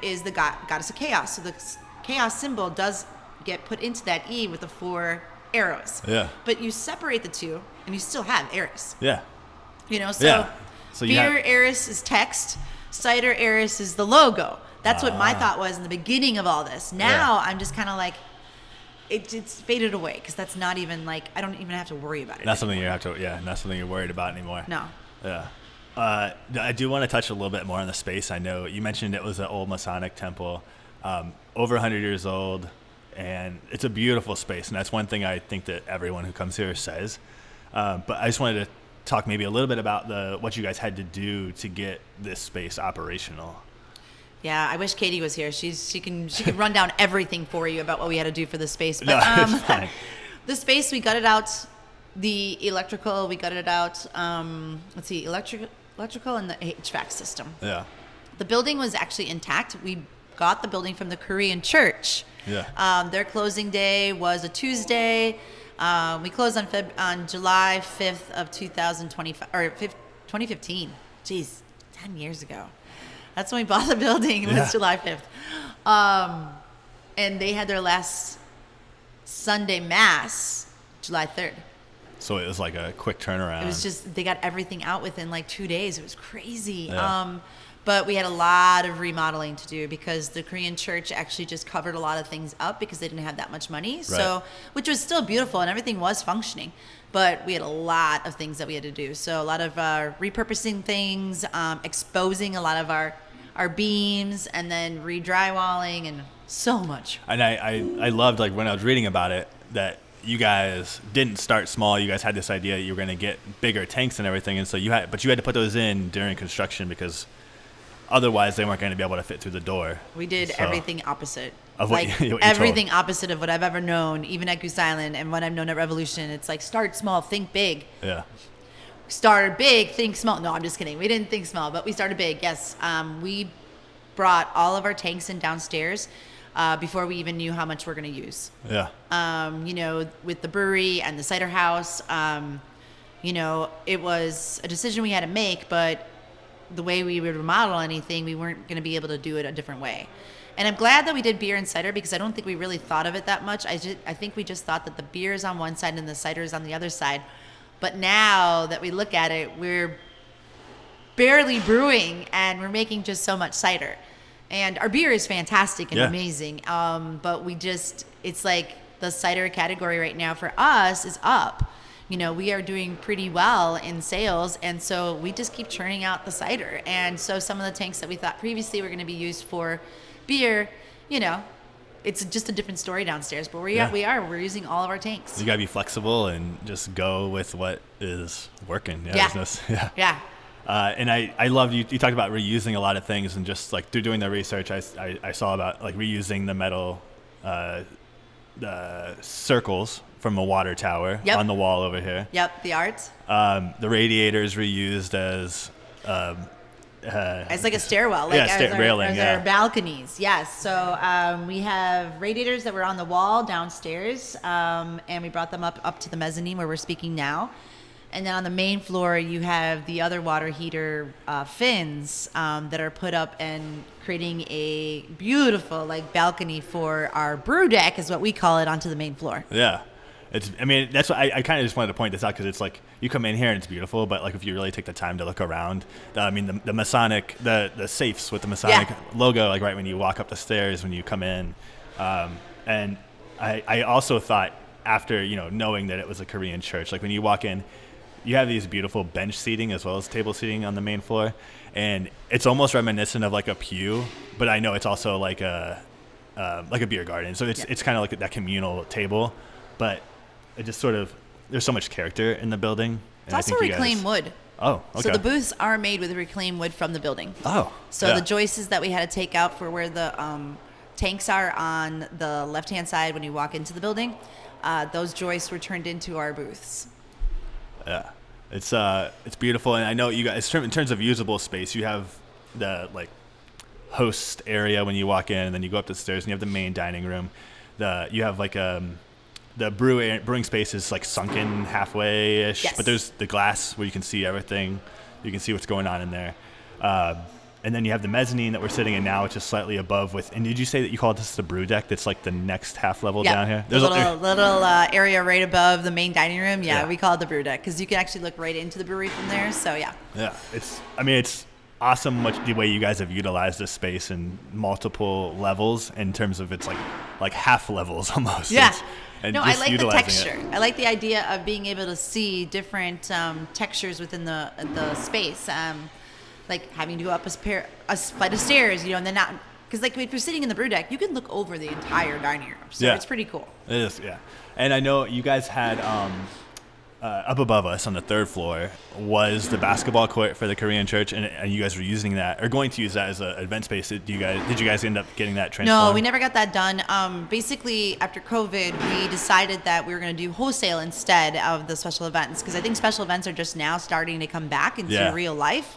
is the goddess of chaos. So the chaos symbol does get put into that E with the 4 arrows. Yeah. But you separate the 2, and you still have Eris. Yeah. So beer Eris is text, cider Eris is the logo. That's what my thought was in the beginning of all this. Now I'm just kind of like, it's faded away because that's not even like, I don't even have to worry about it. Not something not something you're worried about anymore. No. Yeah. I do want to touch a little bit more on the space. I know you mentioned it was an old Masonic temple, over 100 years old, and it's a beautiful space. And that's one thing I think that everyone who comes here says. But I just wanted to talk maybe a little bit about what you guys had to do to get this space operational. Yeah, I wish Katy was here. She can run down everything for you about what we had to do for the space. But, no, it's fine. The space, we gutted out the electrical. We gutted out, electrical and the HVAC system. Yeah. The building was actually intact. We got the building from the Korean church. Yeah. Their closing day was a Tuesday. We closed on July 5th of 2015. Jeez, 10 years ago. That's when we bought the building. It was July 5th. And they had their last Sunday mass July 3rd. So it was like a quick turnaround. It was just, they got everything out within like 2 days. It was crazy. Yeah. But we had a lot of remodeling to do because the Korean church actually just covered a lot of things up because they didn't have that much money. Right. So, which was still beautiful and everything was functioning. But we had a lot of things that we had to do. So a lot of repurposing things, exposing a lot of our beams, and then re-drywalling and so much. And I loved, like, when I was reading about it, that you guys didn't start small. You guys had this idea that you were going to get bigger tanks and everything, and so you had to put those in during construction because otherwise they weren't going to be able to fit through the door. We did everything opposite. Of what you everything told. Opposite of what I've ever known, even at Goose Island and what I've known at Revolution. It's like start small, think big. Yeah. Started big, think small. No, I'm just kidding. We didn't think small, but we started big. Yes. We brought all of our tanks in downstairs before we even knew how much we're going to use. Yeah. With the brewery and the cider house, it was a decision we had to make, but the way we would remodel anything, we weren't going to be able to do it a different way. And I'm glad that we did beer and cider because I don't think we really thought of it that much. I think we just thought that the beer is on one side and the cider is on the other side. But now that we look at it, we're barely brewing and we're making just so much cider. And our beer is fantastic and amazing. But it's like the cider category right now for us is up. You know, we are doing pretty well in sales, and so we just keep churning out the cider. And so some of the tanks that we thought previously were going to be used for beer, you know, it's just a different story downstairs. But we're using all of our tanks. You got to be flexible and just go with what is working. Yeah. And I loved you talked about reusing a lot of things, and just like through doing the research, I saw about like reusing the metal the circles from a water tower on the wall over here. Yep, the art. The radiators reused as like a stairwell, like railing, our balconies. Yes. So we have radiators that were on the wall downstairs, and we brought them up to the mezzanine where we're speaking now. And then on the main floor, you have the other water heater fins that are put up and creating a beautiful like balcony for our brew deck, is what we call it, onto the main floor. Yeah. That's what I kind of just wanted to point this out, because it's like you come in here and it's beautiful, but like if you really take the time to look around, the Masonic, the safes with the Masonic logo, like right when you walk up the stairs when you come in, and I also thought, after knowing that it was a Korean church, like when you walk in, you have these beautiful bench seating as well as table seating on the main floor, and it's almost reminiscent of like a pew, but I know it's also like a beer garden, so it's kind of like that communal table, but it just sort of, there's so much character in the building. It's also reclaimed wood. Oh, okay. So the booths are made with reclaimed wood from the building. Oh. So the joists that we had to take out for where the tanks are on the left-hand side when you walk into the building, those joists were turned into our booths. Yeah. It's beautiful, and I know you guys, in terms of usable space, you have the like host area when you walk in, and then you go up the stairs and you have the main dining room. You have like the brewing space is like sunken halfway-ish, but there's the glass where you can see everything. You can see what's going on in there. And then you have the mezzanine that we're sitting in now, which is slightly above and did you say that you called this the brew deck? That's like the next half level down here? There's a little area right above the main dining room. Yeah, we call it the brew deck because you can actually look right into the brewery from there. So yeah. Yeah, it's awesome the way you guys have utilized this space in multiple levels in terms of it's like half levels almost. Yeah. I like the texture. I like the idea of being able to see different textures within the space. Like having to go up a flight of stairs, and then not, because like if you're sitting in the brew deck, you can look over the entire dining room. So it's pretty cool. It is, yeah. And I know you guys had up above us on the third floor was the basketball court for the Korean church, and you guys were using that, or going to use that as an event space. Did you guys end up getting that transformed? No, we never got that done. Basically, after COVID, we decided that we were going to do wholesale instead of the special events, because I think special events are just now starting to come back into real life.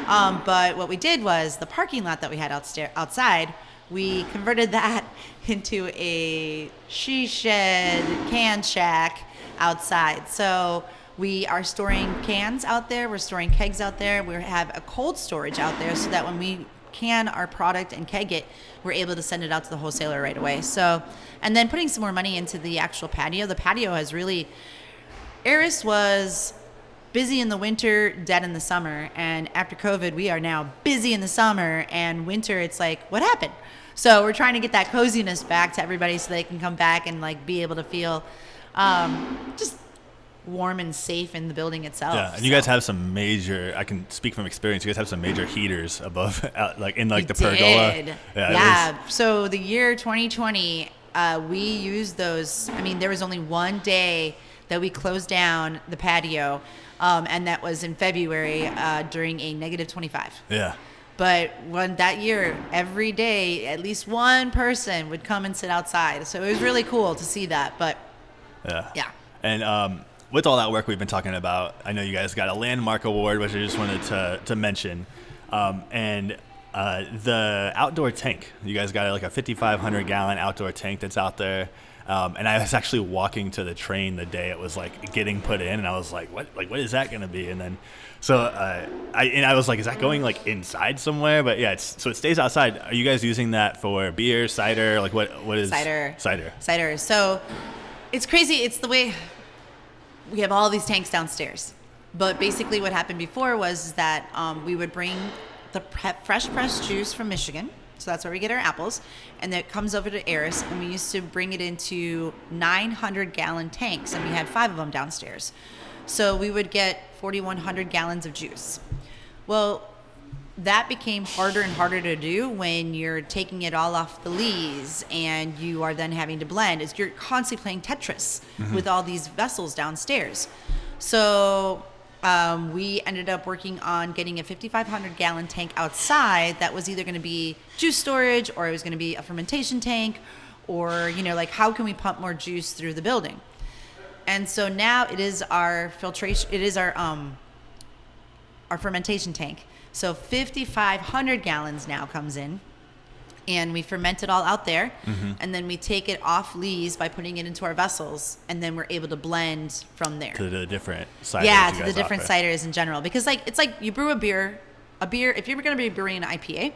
But what we did was the parking lot that we had outside, we converted that into a she shed, can shack outside. So we are storing cans out there. We're storing kegs out there. We have a cold storage out there so that when we can our product and keg it, we're able to send it out to the wholesaler right away. So, and then putting some more money into the actual patio. The patio has really, Eris was busy in the winter, dead in the summer. And after COVID, we are now busy in the summer, and winter, it's like, what happened? So we're trying to get that coziness back to everybody so they can come back and like be able to feel just warm and safe in the building itself. Yeah, and you guys have some major, I can speak from experience, you guys have some major heaters above, like in like the pergola. Yeah. So the year 2020, we used those. I mean, there was only one day that we closed down the patio, and that was in February during a negative 25. Yeah. But that year, every day, at least one person would come and sit outside. So it was really cool to see that. But yeah. And with all that work we've been talking about, I know you guys got a landmark award, which I just wanted to mention. And the outdoor tank, you guys got like a 5,500 gallon outdoor tank that's out there. And I was actually walking to the train the day it was like getting put in, and I was like, what is that going to be? And then, so I was like, is that going like inside somewhere? But yeah, so it stays outside. Are you guys using that for beer, cider? Like what is cider? Cider. So it's crazy. It's the way we have all these tanks downstairs. But basically what happened before was that we would bring the fresh pressed juice from Michigan. So that's where we get our apples. And then it comes over to Eris, and we used to bring it into 900-gallon tanks, and we had 5 of them downstairs. So we would get 4,100 gallons of juice. Well, that became harder and harder to do when you're taking it all off the lees, and you are then having to blend. You're constantly playing Tetris with all these vessels downstairs. So we ended up working on getting a 5,500-gallon tank outside that was either going to be juice storage, or it was going to be a fermentation tank, or, like, how can we pump more juice through the building? And so now it is our filtration, it is our fermentation tank. So 5,500 gallons now comes in, and we ferment it all out there, and then we take it off lees by putting it into our vessels, and then we're able to blend from there. To the different ciders. Yeah, to the different ciders in general. Because it's like you brew a beer, if you're going to be brewing an IPA,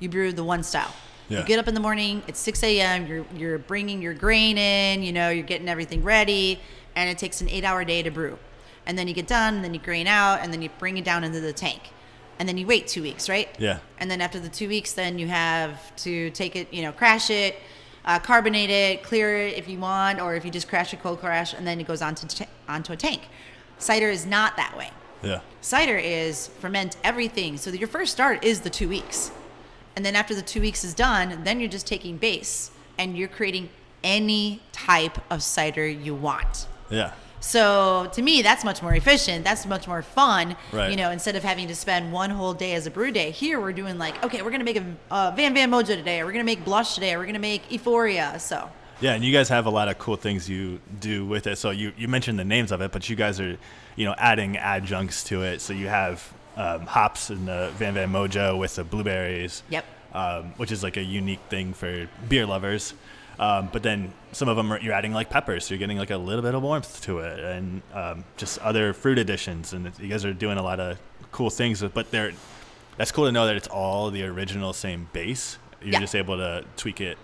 you brew the one style. Yeah. You get up in the morning, it's 6 a.m., you're bringing your grain in, you're getting everything ready, and it takes an 8-hour day to brew. And then you get done, and then you grain out, and then you bring it down into the tank. And then you wait 2 weeks, right? Yeah. And then after the 2 weeks, then you have to take it, crash it, carbonate it, clear it if you want, or if you just crash it, cold crash, and then it goes onto a tank. Cider is not that way. Yeah. Cider is ferment everything. So your first start is the 2 weeks. And then after the 2 weeks is done, then you're just taking base, and you're creating any type of cider you want. Yeah. So to me, that's much more efficient. That's much more fun. Right. Instead of having to spend one whole day as a brew day. Here we're doing okay, we're going to make a Van Mojo today, or we're going to make Blush today, or we're going to make Euphoria. So. Yeah, and you guys have a lot of cool things you do with it. So you mentioned the names of it, but you guys are, adding adjuncts to it. So you have hops in the Van Mojo with the blueberries. Yep. Which is like a unique thing for beer lovers. But then some of them you're adding like peppers, so you're getting like a little bit of warmth to it, and just other fruit additions. And you guys are doing a lot of cool things, but that's cool to know that it's all the original same base. You're just able to tweak it,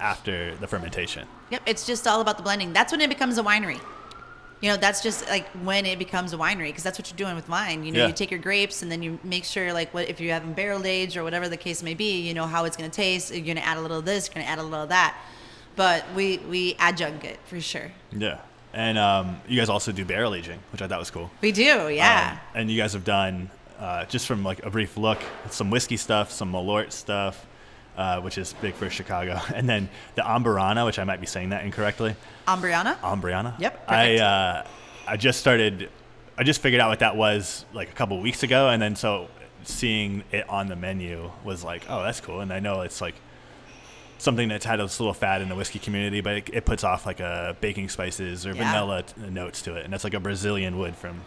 after the fermentation. Yep, it's just all about the blending. That's when it becomes a winery. That's just like when it becomes a winery, because that's what you're doing with wine. You take your grapes, and then you make sure, like, what if you have them barrel aged or whatever the case may be, how it's going to taste. You're going to add a little of this, you're going to add a little of that. But we adjunct it for sure. Yeah. And you guys also do barrel aging, which I thought was cool. We do, yeah. And you guys have done, just from like a brief look, some whiskey stuff, some Malort stuff, which is big for Chicago. And then the Amburana, which I might be saying that incorrectly. Ambriana? Yep. Perfect. I just figured out what that was like a couple weeks ago. And then so seeing it on the menu was like, oh, that's cool. And I know it's like something that's had a little fad in the whiskey community, but it puts off like baking spices or vanilla notes to it. And that's like a Brazilian wood from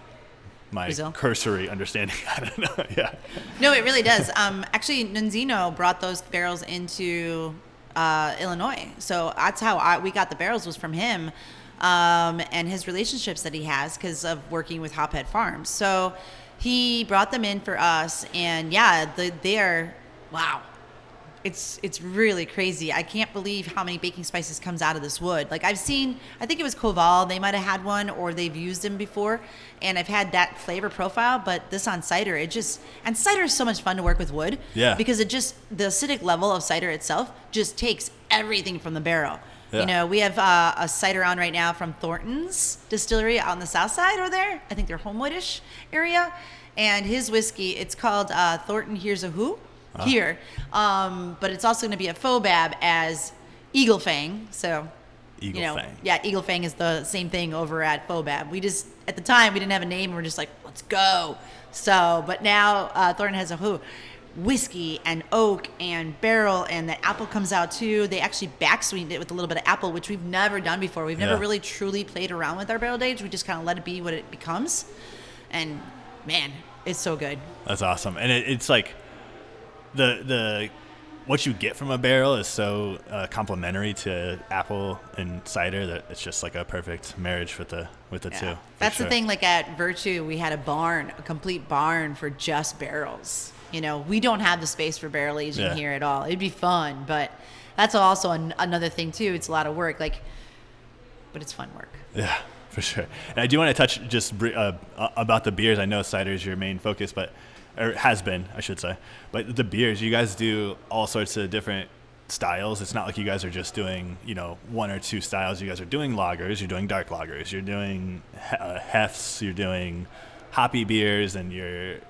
my cursory understanding. I don't know. Yeah. No, it really does. Actually, Nunzino brought those barrels into Illinois. So that's how we got the barrels, was from him, and his relationships that he has because of working with Hophead Farms. So he brought them in for us, and they are, wow. It's really crazy. I can't believe how many baking spices comes out of this wood. Like I've seen, I think it was Koval, they might have had one, or they've used them before, and I've had that flavor profile, but this on cider, and cider is so much fun to work with wood. Yeah. Because the acidic level of cider itself just takes everything from the barrel. Yeah. We have a cider on right now from Thornton's distillery out on the south side over there. I think they're Homewoodish area. And his whiskey, it's called Thornton Here's a Who. Here, but it's also going to be a FOBAB as Eagle Fang. So, Fang. Yeah, Eagle Fang is the same thing over at FOBAB. At the time, we didn't have a name, and we're just like, let's go. So, but now Thornton has a whiskey and oak and barrel, and the apple comes out too. They actually back sweetened it with a little bit of apple, which we've never done before. We've never really truly played around with our barrel age. We just kind of let it be what it becomes, and man, it's so good. That's awesome, and it's like. The what you get from a barrel is so complementary to apple and cider that it's just like a perfect marriage with the two. That's the thing. Like at Virtue, we had a complete barn for just barrels. We don't have the space for barrel aging here at all. It'd be fun, but that's also another thing too. It's a lot of work, but it's fun work. Yeah, for sure. And I do want to touch just about the beers. I know cider is your main focus, or has been, I should say. But the beers, you guys do all sorts of different styles. It's not like you guys are just doing, one or two styles. You guys are doing lagers, you're doing dark lagers, you're doing hefts, you're doing hoppy beers, and your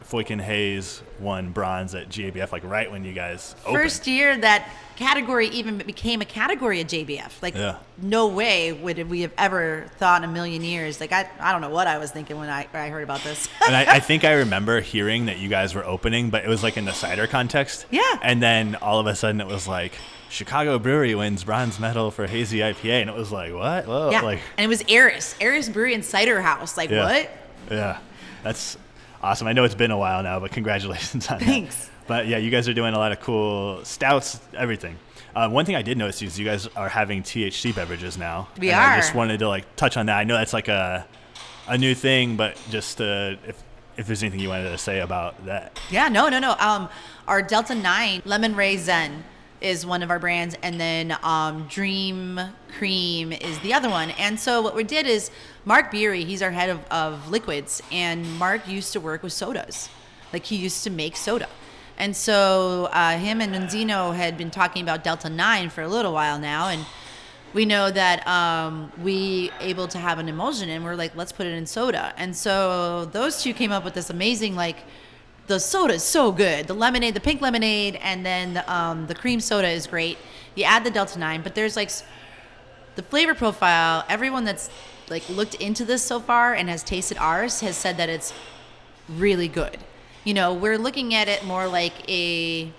Foik and Hayes won bronze at GABF, like right when you guys opened. First year that category even became a category at JBF. No way would we have ever thought in a million years. I don't know what I was thinking when I heard about this. And I think I remember hearing that you guys were opening, but it was like in the cider context. Yeah. And then all of a sudden it was like, Chicago Brewery wins bronze medal for hazy IPA, and it was like, what? Whoa. Yeah. And it was Eris Brewery and Cider House. What? Yeah, that's awesome. I know it's been a while now, but congratulations on that. Thanks. But yeah, you guys are doing a lot of cool stouts, everything. One thing I did notice is you guys are having THC beverages now. We are. I just wanted to touch on that. I know that's like a new thing, but just if there's anything you wanted to say about that. Yeah, no. Our Delta 9 Lemon Ray Zen is one of our brands, and then Dream Cream is the other one. And so what we did is Mark Beery, he's our head of liquids, and Mark used to work with sodas. He used to make soda. And so him and Nunzino had been talking about Delta 9 for a little while now, and we know that we able to have an emulsion, and we're like, let's put it in soda. And so those two came up with this amazing, the soda is so good. The lemonade, the pink lemonade, and then the cream soda is great. You add the Delta 9, but there's the flavor profile. Everyone that's looked into this so far and has tasted ours has said that it's really good. We're looking at it more like a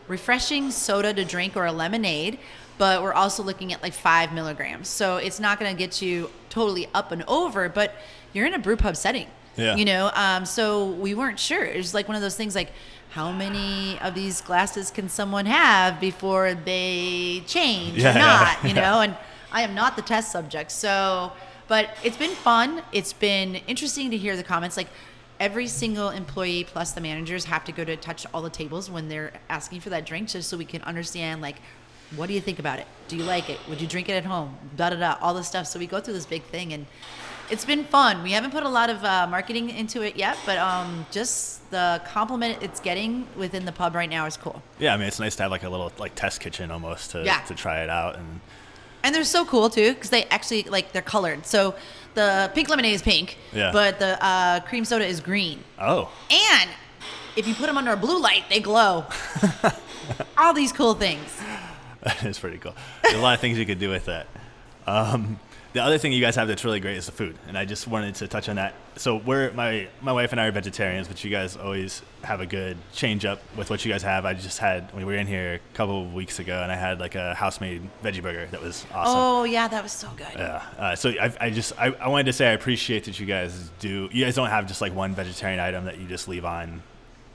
refreshing soda to drink or a lemonade, but we're also looking at 5 milligrams. So it's not going to get you totally up and over, but you're in a brew pub setting. Yeah. So we weren't sure. It was one of those things how many of these glasses can someone have before they change or not, and I am not the test subject. So, but it's been fun. It's been interesting to hear the comments. Every single employee plus the managers have to go to touch all the tables when they're asking for that drink, just so we can understand, what do you think about it? Do you like it? Would you drink it at home? Da-da-da, all this stuff. So we go through this big thing, and it's been fun. We haven't put a lot of marketing into it yet, but just the compliment it's getting within the pub right now is cool. Yeah, I mean, it's nice to have a little test kitchen almost to try it out. And they're so cool too, because they actually they're colored. So the pink lemonade is pink, but the cream soda is green. Oh. And if you put them under a blue light, they glow. All these cool things. That is pretty cool. There's a lot of things you could do with that. The other thing you guys have that's really great is the food, and I just wanted to touch on that. So my wife and I are vegetarians, but you guys always have a good change up with what you guys have. We were in here a couple of weeks ago, and I had a house-made veggie burger that was awesome. Oh yeah, that was so good. Yeah. So I wanted to say I appreciate that you guys do. You guys don't have just one vegetarian item that you just leave on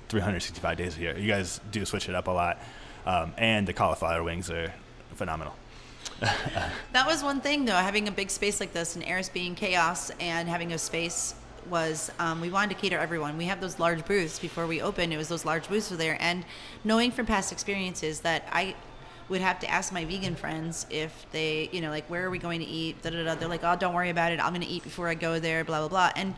365 days a year. You guys do switch it up a lot, and the cauliflower wings are phenomenal. That was one thing, though, having a big space like this and Eris being chaos and having a space was we wanted to cater everyone. We have those large booths before we opened. It was those large booths were there. And knowing from past experiences that I would have to ask my vegan friends if they, where are we going to eat? Da-da-da. They're like, oh, don't worry about it. I'm going to eat before I go there, blah, blah, blah. And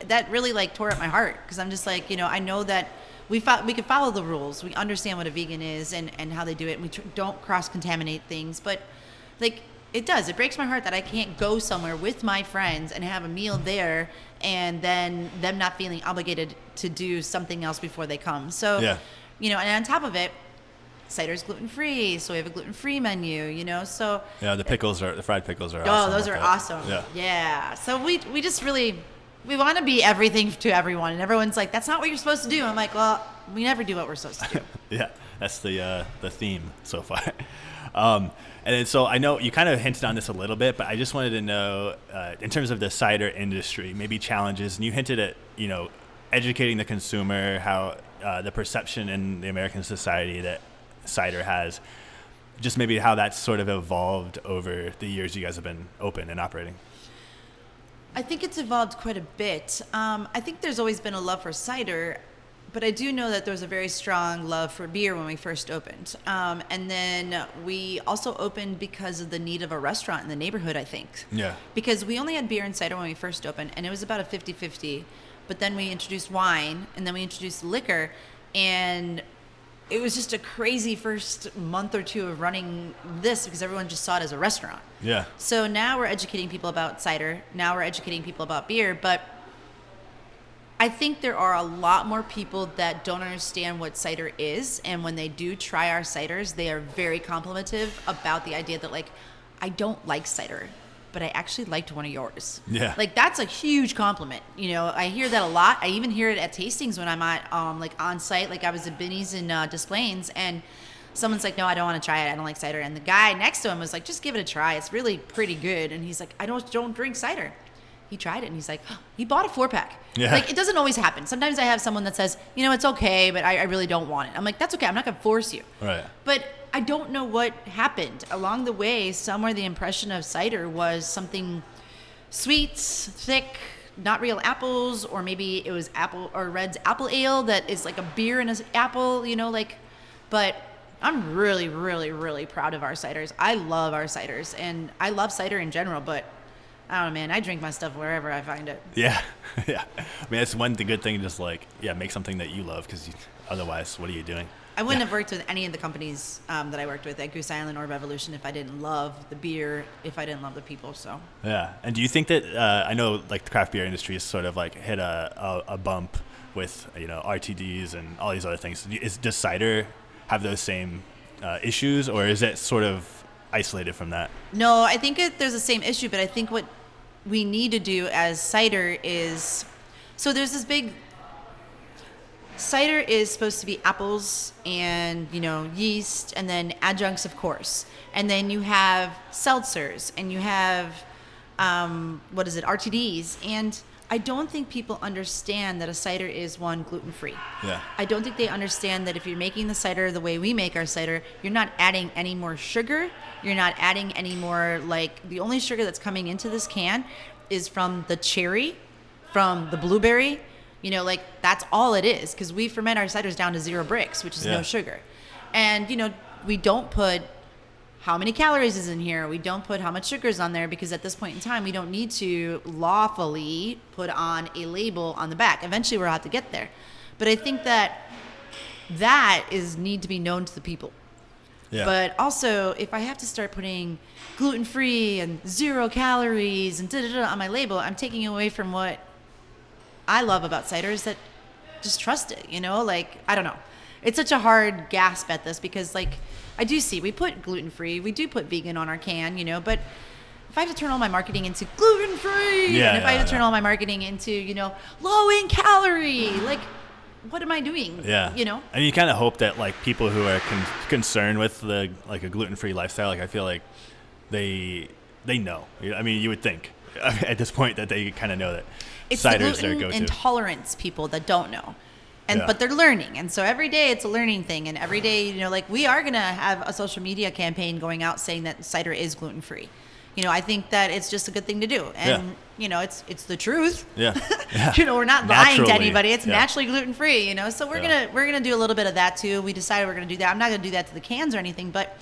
that really tore at my heart because I'm just I know that we can follow the rules. We understand what a vegan is and how they do it. And we don't cross-contaminate things. But, it does. It breaks my heart that I can't go somewhere with my friends and have a meal there and then them not feeling obligated to do something else before they come. So, and on top of it, cider's gluten-free. So we have a gluten-free menu, so. Yeah, the fried pickles are awesome. Oh, those are awesome. Yeah. So we just really... We want to be everything to everyone, and everyone's like, "That's not what you're supposed to do." I'm like, "Well, we never do what we're supposed to do." Yeah, that's the theme so far. And then, so I know you kind of hinted on this a little bit, but I just wanted to know, in terms of the cider industry, maybe challenges, and you hinted at, educating the consumer, how the perception in the American society that cider has, just maybe how that's sort of evolved over the years you guys have been open and operating. I think it's evolved quite a bit. I think there's always been a love for cider, but I do know that there was a very strong love for beer when we first opened. And then we also opened because of the need of a restaurant in the neighborhood, I think. Yeah. Because we only had beer and cider when we first opened, and it was about a 50-50. But then we introduced wine, and then we introduced liquor, and it was just a crazy first month or two of running this because everyone just saw it as a restaurant. Yeah. So now we're educating people about cider. Now we're educating people about beer. But I think there are a lot more people that don't understand what cider is. And when they do try our ciders, they are very complimentive about the idea that, like, I don't like cider, but I actually liked one of yours. Yeah. Like, that's a huge compliment. You know, I hear that a lot. I even hear it at tastings when I'm at, like, on site. Like, I was at Binny's in Des Plaines, and someone's like, no, I don't want to try it. I don't like cider. And the guy next to him was like, just give it a try. It's really pretty good. And he's like, I don't drink cider. He tried it, and he's like, oh, he bought a 4-pack. Yeah. Like, it doesn't always happen. Sometimes I have someone that says, you know, it's okay, but I really don't want it. I'm like, that's okay. I'm not going to force you. Right. But I don't know what happened. Along the way, somewhere the impression of cider was something sweet, thick, not real apples, or maybe it was apple or Red's apple ale that is like a beer and an apple, you know, like, but I'm really, really, really proud of our ciders. I love our ciders, and I love cider in general, but I don't know, man, I drink my stuff wherever I find it. Yeah. Yeah. I mean, that's one good thing, just like, yeah, make something that you love, because otherwise, what are you doing? I wouldn't have worked with any of the companies that I worked with at Goose Island or Revolution if I didn't love the beer, if I didn't love the people. So yeah. And do you think that I know, like, the craft beer industry is sort of like hit a bump with, you know, RTDs and all these other things. Does cider have those same issues, or is it sort of isolated from that? No, I think there's the same issue, but I think what we need to do as cider is, so there's this big. Cider is supposed to be apples and, you know, yeast, and then adjuncts, of course. And then you have seltzers, and you have, RTDs. And I don't think people understand that a cider is, one, gluten-free. Yeah. I don't think they understand that if you're making the cider the way we make our cider, you're not adding any more sugar. You're not adding any more, like, the only sugar that's coming into this can is from the cherry, from the blueberry. You know, like, that's all it is, because we ferment our ciders down to 0 bricks, which is no sugar. And, you know, we don't put how many calories is in here. We don't put how much sugar is on there, because at this point in time, we don't need to lawfully put on a label on the back. Eventually, we'll have to get there. But I think that need to be known to the people. Yeah. But also, if I have to start putting gluten-free and 0 calories and on my label, I'm taking away from what I love about cider is that just trust it, you know, like, I don't know. It's such a hard gasp at this because, like, I do see we put gluten-free, we do put vegan on our can, you know, but if I have to turn all my marketing into gluten-free, and if I have to turn all my marketing into, you know, low in calorie, like, what am I doing? Yeah. You know? And you kind of hope that, like, people who are concerned with a gluten-free lifestyle, like, I feel like they know. I mean, you would think at this point that they kind of know that. It's Cider's the gluten intolerance people that don't know. But they're learning. And so every day it's a learning thing. And every day, you know, like, we are going to have a social media campaign going out saying that cider is gluten-free. You know, I think that it's just a good thing to do. And, you know, it's the truth. Yeah. You know, we're not lying to anybody. It's naturally gluten-free, you know. So we're going to do a little bit of that too. We decided we're going to do that. I'm not going to do that to the cans or anything, but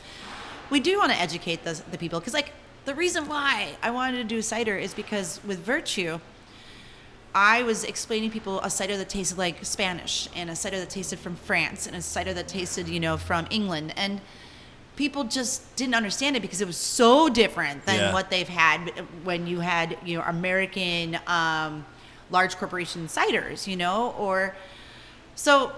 we do want to educate the people. Because, like, the reason why I wanted to do cider is because with Virtue, I was explaining people a cider that tasted like Spanish, and a cider that tasted from France, and a cider that tasted, you know, from England. And people just didn't understand it because it was so different than what they've had when you had, you know, American large corporation ciders, you know, or so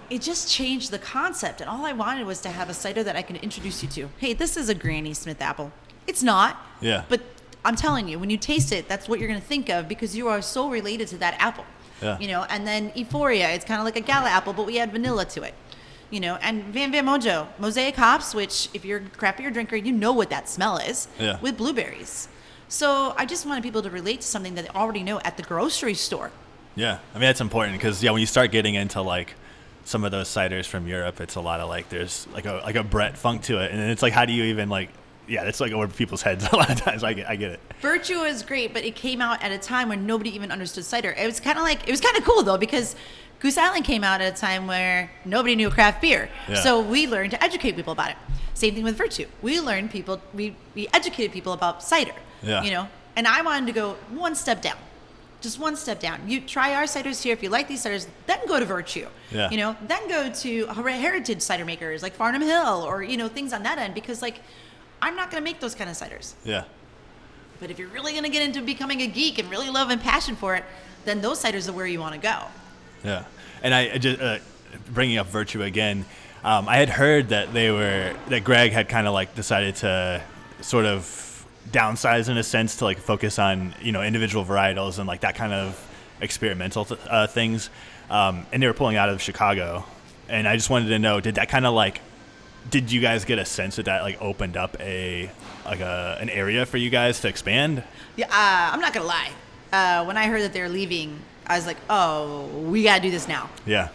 it just changed the concept. And all I wanted was to have a cider that I can introduce you to. Hey, this is a Granny Smith apple. It's not. Yeah. But I'm telling you, when you taste it, that's what you're going to think of because you are so related to that apple. Yeah. You know, and then Euphoria, it's kind of like a gala apple, but we add vanilla to it. You know, and Van Van Mojo, Mosaic hops, which if you're a craft beer drinker, you know what that smell is, with blueberries. So I just wanted people to relate to something that they already know at the grocery store. Yeah, I mean, that's important because, when you start getting into, like, some of those ciders from Europe, it's a lot of like there's like a Brett funk to it, and it's like how do you even like it's like over people's heads a lot of times. I get it. Virtue is great, but it came out at a time when nobody even understood cider. It was kind of cool though because Goose Island came out at a time where nobody knew craft beer, so we learned to educate people about it. Same thing with Virtue. We educated people about cider. You know, and I wanted to go one step down. Just one step down. You try our ciders here. If you like these ciders, then go to Virtue. You know, then go to heritage cider makers like Farnham Hill or, you know, things on that end because, like, I'm not going to make those kind of ciders. But if you're really going to get into becoming a geek and really love and passion for it, then those ciders are where you want to go. And I just, bringing up Virtue again, I had heard that that Greg had kind of like decided to sort of downsize in a sense to like focus on, you know, individual varietals and like that kind of experimental things, and they were pulling out of Chicago, and I just wanted to know, did that kind of like, did you guys get a sense that like opened up an area for you guys to expand? I'm not gonna lie, when I heard that they're leaving, I was like, oh, we gotta do this now.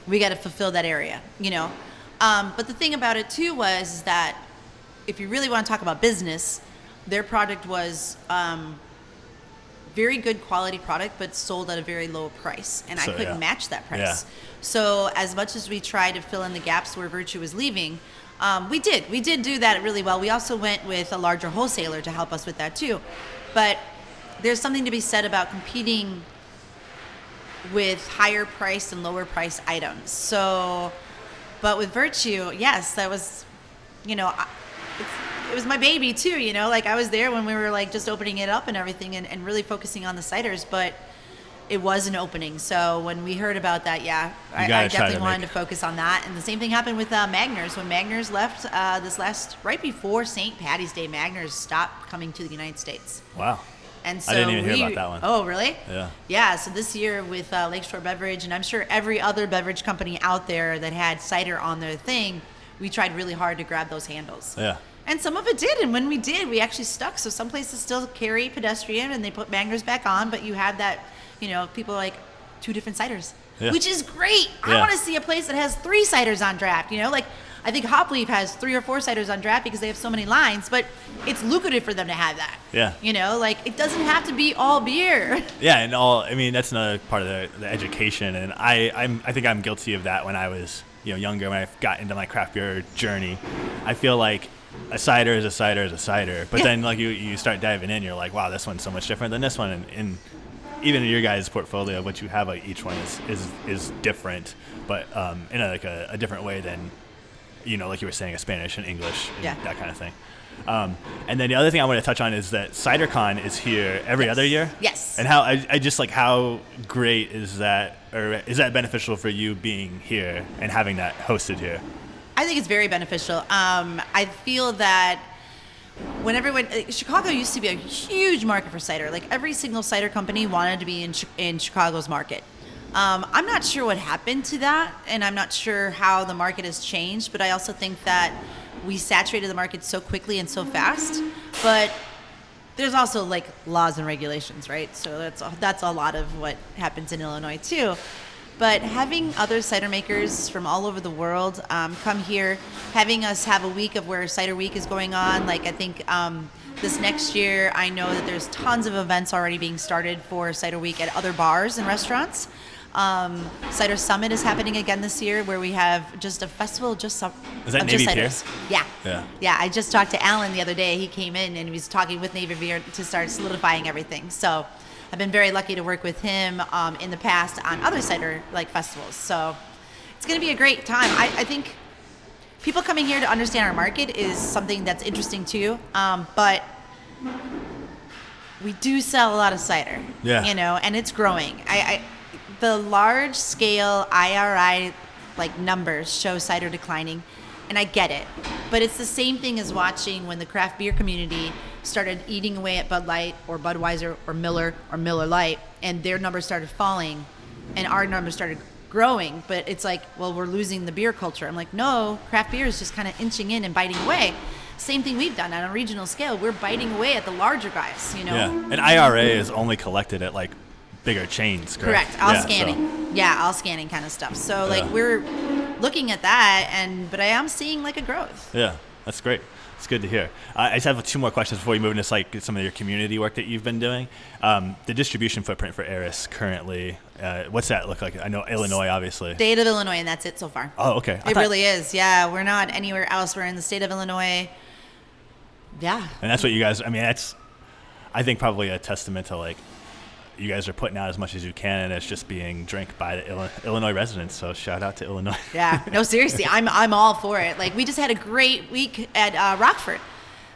We gotta fulfill that area, you know. But the thing about it too was that if you really want to talk about business, their product was very good quality product, but sold at a very low price, and I couldn't match that price. So as much as we tried to fill in the gaps where Virtue was leaving, we did do that really well. We also went with a larger wholesaler to help us with that too. But there's something to be said about competing with higher price and lower price items. So, but with Virtue, yes, that was, you know, it was my baby too, you know, like I was there when we were like just opening it up and everything and really focusing on the ciders, but it was an opening. So when we heard about that, I definitely wanted to focus on that. And the same thing happened with Magners. When Magners left right before St. Patty's Day, Magners stopped coming to the United States. Wow. And so I didn't even hear about that one. Oh, really? Yeah. So this year with Lakeshore Beverage, and I'm sure every other beverage company out there that had cider on their thing, we tried really hard to grab those handles. And some of it did, and when we did, we actually stuck. So some places still carry pedestrian, and they put Magners back on, but you have that, you know, people like 2 different ciders, which is great. I want to see a place that has 3 ciders on draft, you know, like I think Hopleaf has 3 or 4 ciders on draft because they have so many lines, but it's lucrative for them to have that. You know, like it doesn't have to be all beer. And I mean, that's another part of the education, and I think I'm guilty of that when I was, you know, younger, when I got into my craft beer journey. I feel like a cider is a cider is a cider, but then like you start diving in, you're like, wow, this one's so much different than this one, and even in your guys' portfolio, what you have, like each one is different, but in a different way than, you know, like you were saying, a Spanish and English, and that kind of thing. And then the other thing I want to touch on is that CiderCon is here every other year. Yes. And how I just like, how great is that, or is that beneficial for you being here and having that hosted here? I think it's very beneficial. I feel that Chicago used to be a huge market for cider. Like every single cider company wanted to be in Chicago's market. I'm not sure what happened to that, and I'm not sure how the market has changed, but I also think that we saturated the market so quickly and so fast. But there's also like laws and regulations, right? So that's a lot of what happens in Illinois too. But having other cider makers from all over the world come here, having us have a week of where Cider Week is going on, like I think this next year, I know that there's tons of events already being started for Cider Week at other bars and restaurants. Cider Summit is happening again this year, where we have just a festival Is that Navy Pier? Yeah. I just talked to Alan the other day. He came in and he was talking with Navy Pier to start solidifying everything. So I've been very lucky to work with him in the past on other cider like festivals. So it's going to be a great time. I think people coming here to understand our market is something that's interesting too. But we do sell a lot of cider, you know, and it's growing. The large scale IRI like numbers show cider declining, and I get it, but it's the same thing as watching when the craft beer community started eating away at Bud Light or Budweiser or Miller Lite, and their numbers started falling and our numbers started growing. But it's like, well, we're losing the beer culture. I'm like, no, craft beer is just kind of inching in and biting away. Same thing we've done on a regional scale. We're biting away at the larger guys, you know. And IRA is only collected at like bigger chains, correct? All scanning. All scanning kind of stuff. So like we're looking at that, but I am seeing like a growth. Yeah, that's great. It's good to hear. I just have 2 more questions before we move into like some of your community work that you've been doing. The distribution footprint for Eris currently, what's that look like? I know Illinois, obviously. State of Illinois, and that's it so far. Oh, okay. It really is. Yeah, we're not anywhere else. We're in the state of Illinois. Yeah. And that's what you guys, I mean, that's, I think, probably a testament to like, you guys are putting out as much as you can, and it's just being drank by the Illinois residents. So shout out to Illinois. Yeah, no, seriously, I'm all for it. Like, we just had a great week at Rockford.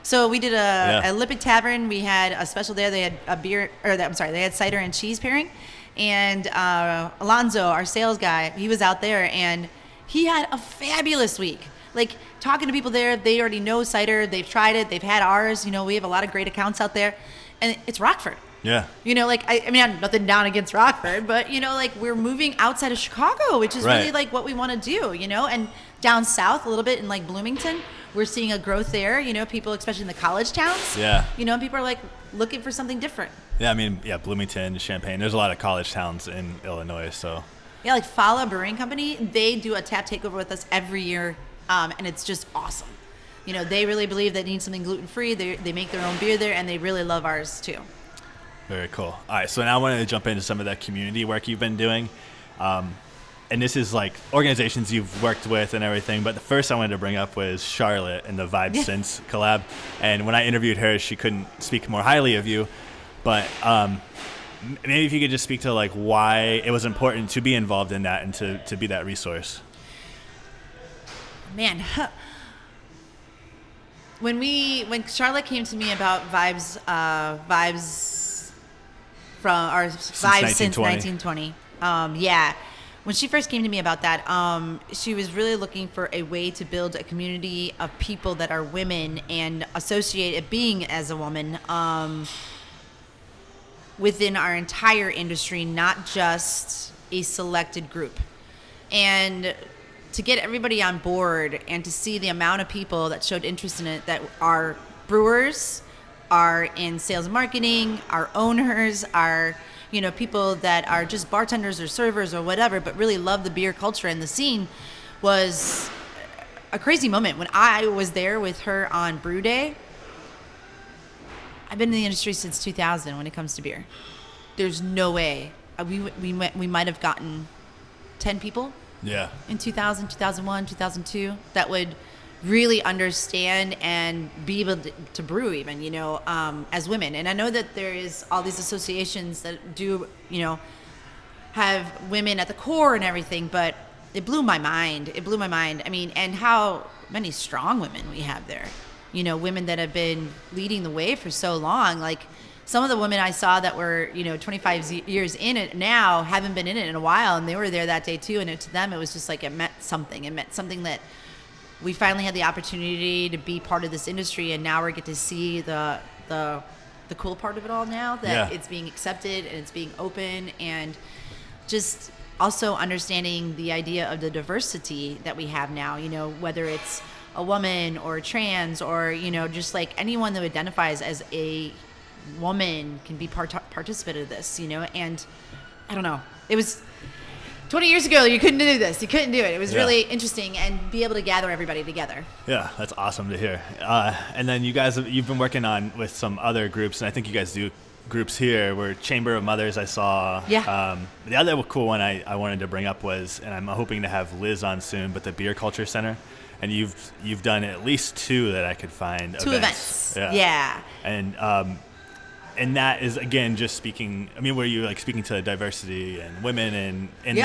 So we did a Lipid Tavern. We had a special there. They had a beer, they had cider and cheese pairing. And Alonzo, our sales guy, he was out there, and he had a fabulous week. Like, talking to people there, they already know cider. They've tried it. They've had ours. You know, we have a lot of great accounts out there. And it's Rockford. Yeah. You know, like, I mean, I have nothing down against Rockford, but, you know, like, we're moving outside of Chicago, which is really, like, what we want to do, you know? And down south a little bit in, like, Bloomington, we're seeing a growth there, you know, people, especially in the college towns. Yeah. You know, and people are, like, looking for something different. Yeah, I mean, Bloomington, Champaign, there's a lot of college towns in Illinois, so. Yeah, like, Fala Brewing Company, they do a tap takeover with us every year, and it's just awesome. You know, they really believe they need something gluten-free. They make their own beer there, and they really love ours, too. Very cool. All right, so now I wanted to jump into some of that community work you've been doing. And this is like organizations you've worked with and everything, but the first I wanted to bring up was Charlotte and the Vibe Since collab. And when I interviewed her, she couldn't speak more highly of you, but maybe if you could just speak to like why it was important to be involved in that and to be that resource. Man, when Charlotte came to me about vibes from our Vibes since 1920. When she first came to me about that, she was really looking for a way to build a community of people that are women and associate it being as a woman within our entire industry, not just a selected group. And to get everybody on board and to see the amount of people that showed interest in it that are brewers, are in sales and marketing, are owners, are, you know, people that are just bartenders or servers or whatever, but really love the beer culture and the scene, was a crazy moment. When I was there with her on Brew Day, I've been in the industry since 2000 when it comes to beer. There's no way. We might have gotten 10 people in 2000, 2001, 2002 that would really understand and be able to brew even, you know, as women. And I know that there is all these associations that do, you know, have women at the core and everything, but it blew my mind. I mean, and how many strong women we have there. You know, women that have been leading the way for so long. Like, some of the women I saw that were, you know, 25 years in it now haven't been in it in a while, and they were there that day too. And to them, it was just like it meant something. It meant something that we finally had the opportunity to be part of this industry, and now we get to see the cool part of it all now, that it's being accepted and it's being open, and just also understanding the idea of the diversity that we have now, you know, whether it's a woman or trans or, you know, just like anyone that identifies as a woman can be participant of this, you know. And I don't know, it was 20 years ago, you couldn't do this. You couldn't do it. It was really interesting, and be able to gather everybody together. Yeah, that's awesome to hear. And then you've been working on with some other groups, and I think you guys do groups here. We're Chamber of Mothers, I saw. The other cool one I wanted to bring up was, and I'm hoping to have Liz on soon, but the Beer Culture Center. And you've done at least 2 that I could find. 2 events. Yeah. And that is, again, just speaking, I mean, were you like speaking to diversity and women and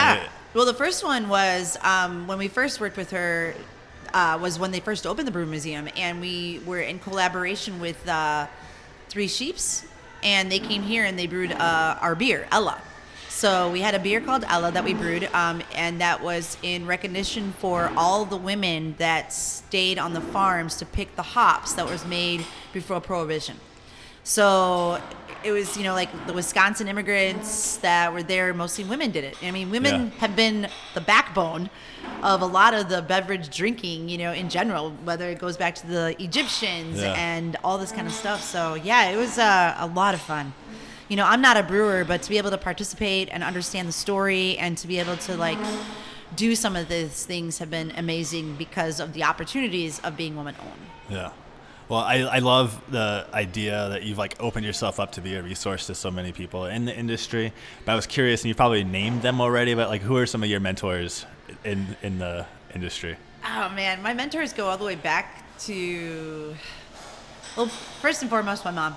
Well, the first one was when we first worked with her, was when they first opened the Brew Museum, and we were in collaboration with 3 Sheeps, and they came here and they brewed our beer, Ella. So we had a beer called Ella that we brewed, and that was in recognition for all the women that stayed on the farms to pick the hops that was made before Prohibition. So it was, you know, like the Wisconsin immigrants that were there, mostly women did it. I mean, women have been the backbone of a lot of the beverage drinking, you know, in general, whether it goes back to the Egyptians and all this kind of stuff. So, yeah, it was a lot of fun. You know, I'm not a brewer, but to be able to participate and understand the story and to be able to, like, do some of these things have been amazing because of the opportunities of being woman-owned. Yeah. Well, I love the idea that you've like opened yourself up to be a resource to so many people in the industry. But I was curious, and you probably named them already, but like who are some of your mentors in the industry? Oh man, my mentors go all the way back to, well, first and foremost, my mom.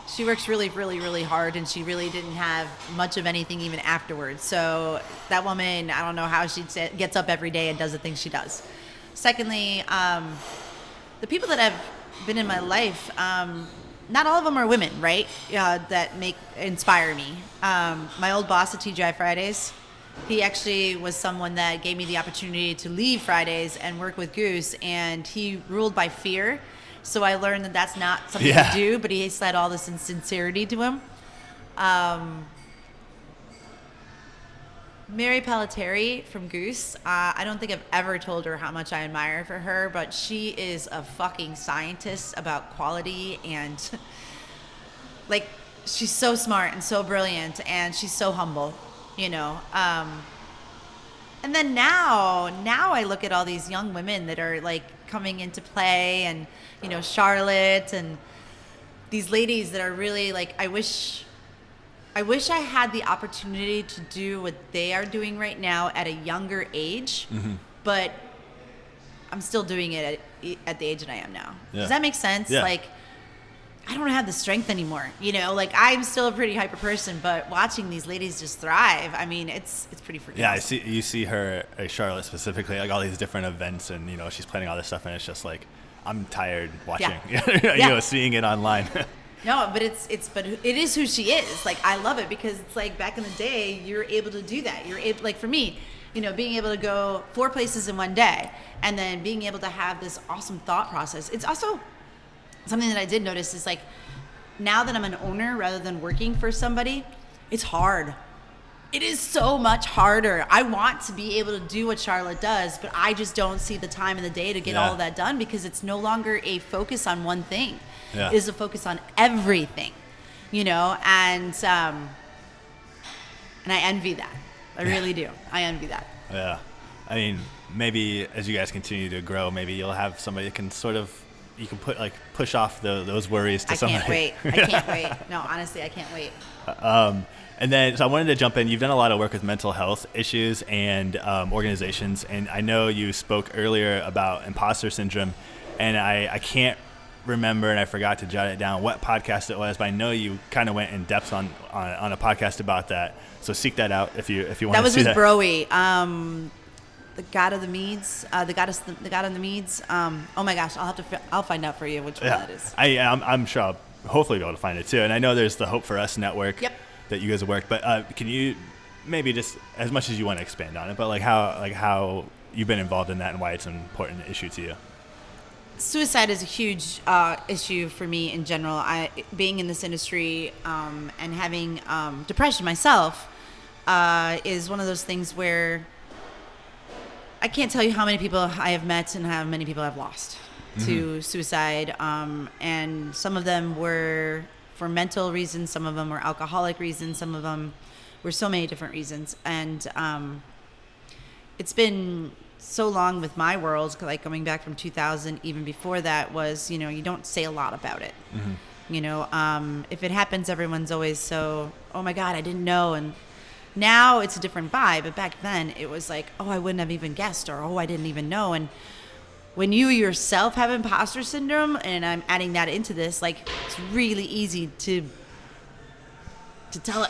She works really, really, really hard, and she really didn't have much of anything even afterwards. So that woman, I don't know how she gets up every day and does the things she does. Secondly, the people that have been in my life, not all of them are women, right? That inspire me. My old boss at TGI Fridays, he actually was someone that gave me the opportunity to leave Fridays and work with Goose, and he ruled by fear. So I learned that that's not something to do, but he said all this in sincerity to him. Mary Pelletieri from Goose, I don't think I've ever told her how much I admire for her, but she is a fucking scientist about quality, and like she's so smart and so brilliant, and she's so humble, you know. And then now I look at all these young women that are like coming into play, and you know, Charlotte and these ladies that are really like, I wish I had the opportunity to do what they are doing right now at a younger age, but I'm still doing it at the age that I am now. Yeah. Does that make sense? Yeah. Like, I don't have the strength anymore, you know, like I'm still a pretty hyper person, but watching these ladies just thrive, I mean, it's pretty freaking awesome. You see her, Charlotte specifically, like all these different events, and you know, she's planning all this stuff, and it's just like, I'm tired watching, you know, seeing it online. No, but it is who she is. Like, I love it because it's like back in the day, you're able to do that. You're able, like for me, you know, being able to go 4 places in one day, and then being able to have this awesome thought process. It's also something that I did notice is like, now that I'm an owner rather than working for somebody, it's hard. It is so much harder. I want to be able to do what Charlotte does, but I just don't see the time in the day to get all of that done because it's no longer a focus on one thing. Yeah. It is a focus on everything, you know, and I envy that. I really do. I envy that. Yeah. I mean, maybe as you guys continue to grow, maybe you'll have somebody that can sort of, you can push off those worries to somebody. I can't wait. No, honestly, I can't wait. And then, so I wanted to jump in. You've done a lot of work with mental health issues and organizations, and I know you spoke earlier about imposter syndrome, and I can't remember, and I forgot to jot it down, what podcast it was, but I know you kind of went in depth on a podcast about that. So seek that out if you want to see that. That was with Brewery, the god of the meads, the god of the meads. Oh my gosh, I'll find out for you which one that is. I'm sure I'll hopefully be able to find it too. And I know there's the Hope for Us network. Yep. That you guys have worked, but can you maybe just, as much as you want to expand on it, but like how you've been involved in that and why it's an important issue to you? Suicide is a huge issue for me in general. Being in this industry and having depression myself is one of those things where I can't tell you how many people I have met and how many people I've lost to suicide, and some of them were for mental reasons, some of them were alcoholic reasons, some of them were so many different reasons. And it's been so long with my world, like coming back from 2000, even before that was, you know, you don't say a lot about it. You know, if it happens, everyone's always so, oh my God, I didn't know. And now it's a different vibe. But back then it was like, oh, I wouldn't have even guessed, or, oh, I didn't even know. And when you yourself have imposter syndrome, and I'm adding that into this, like, it's really easy to tell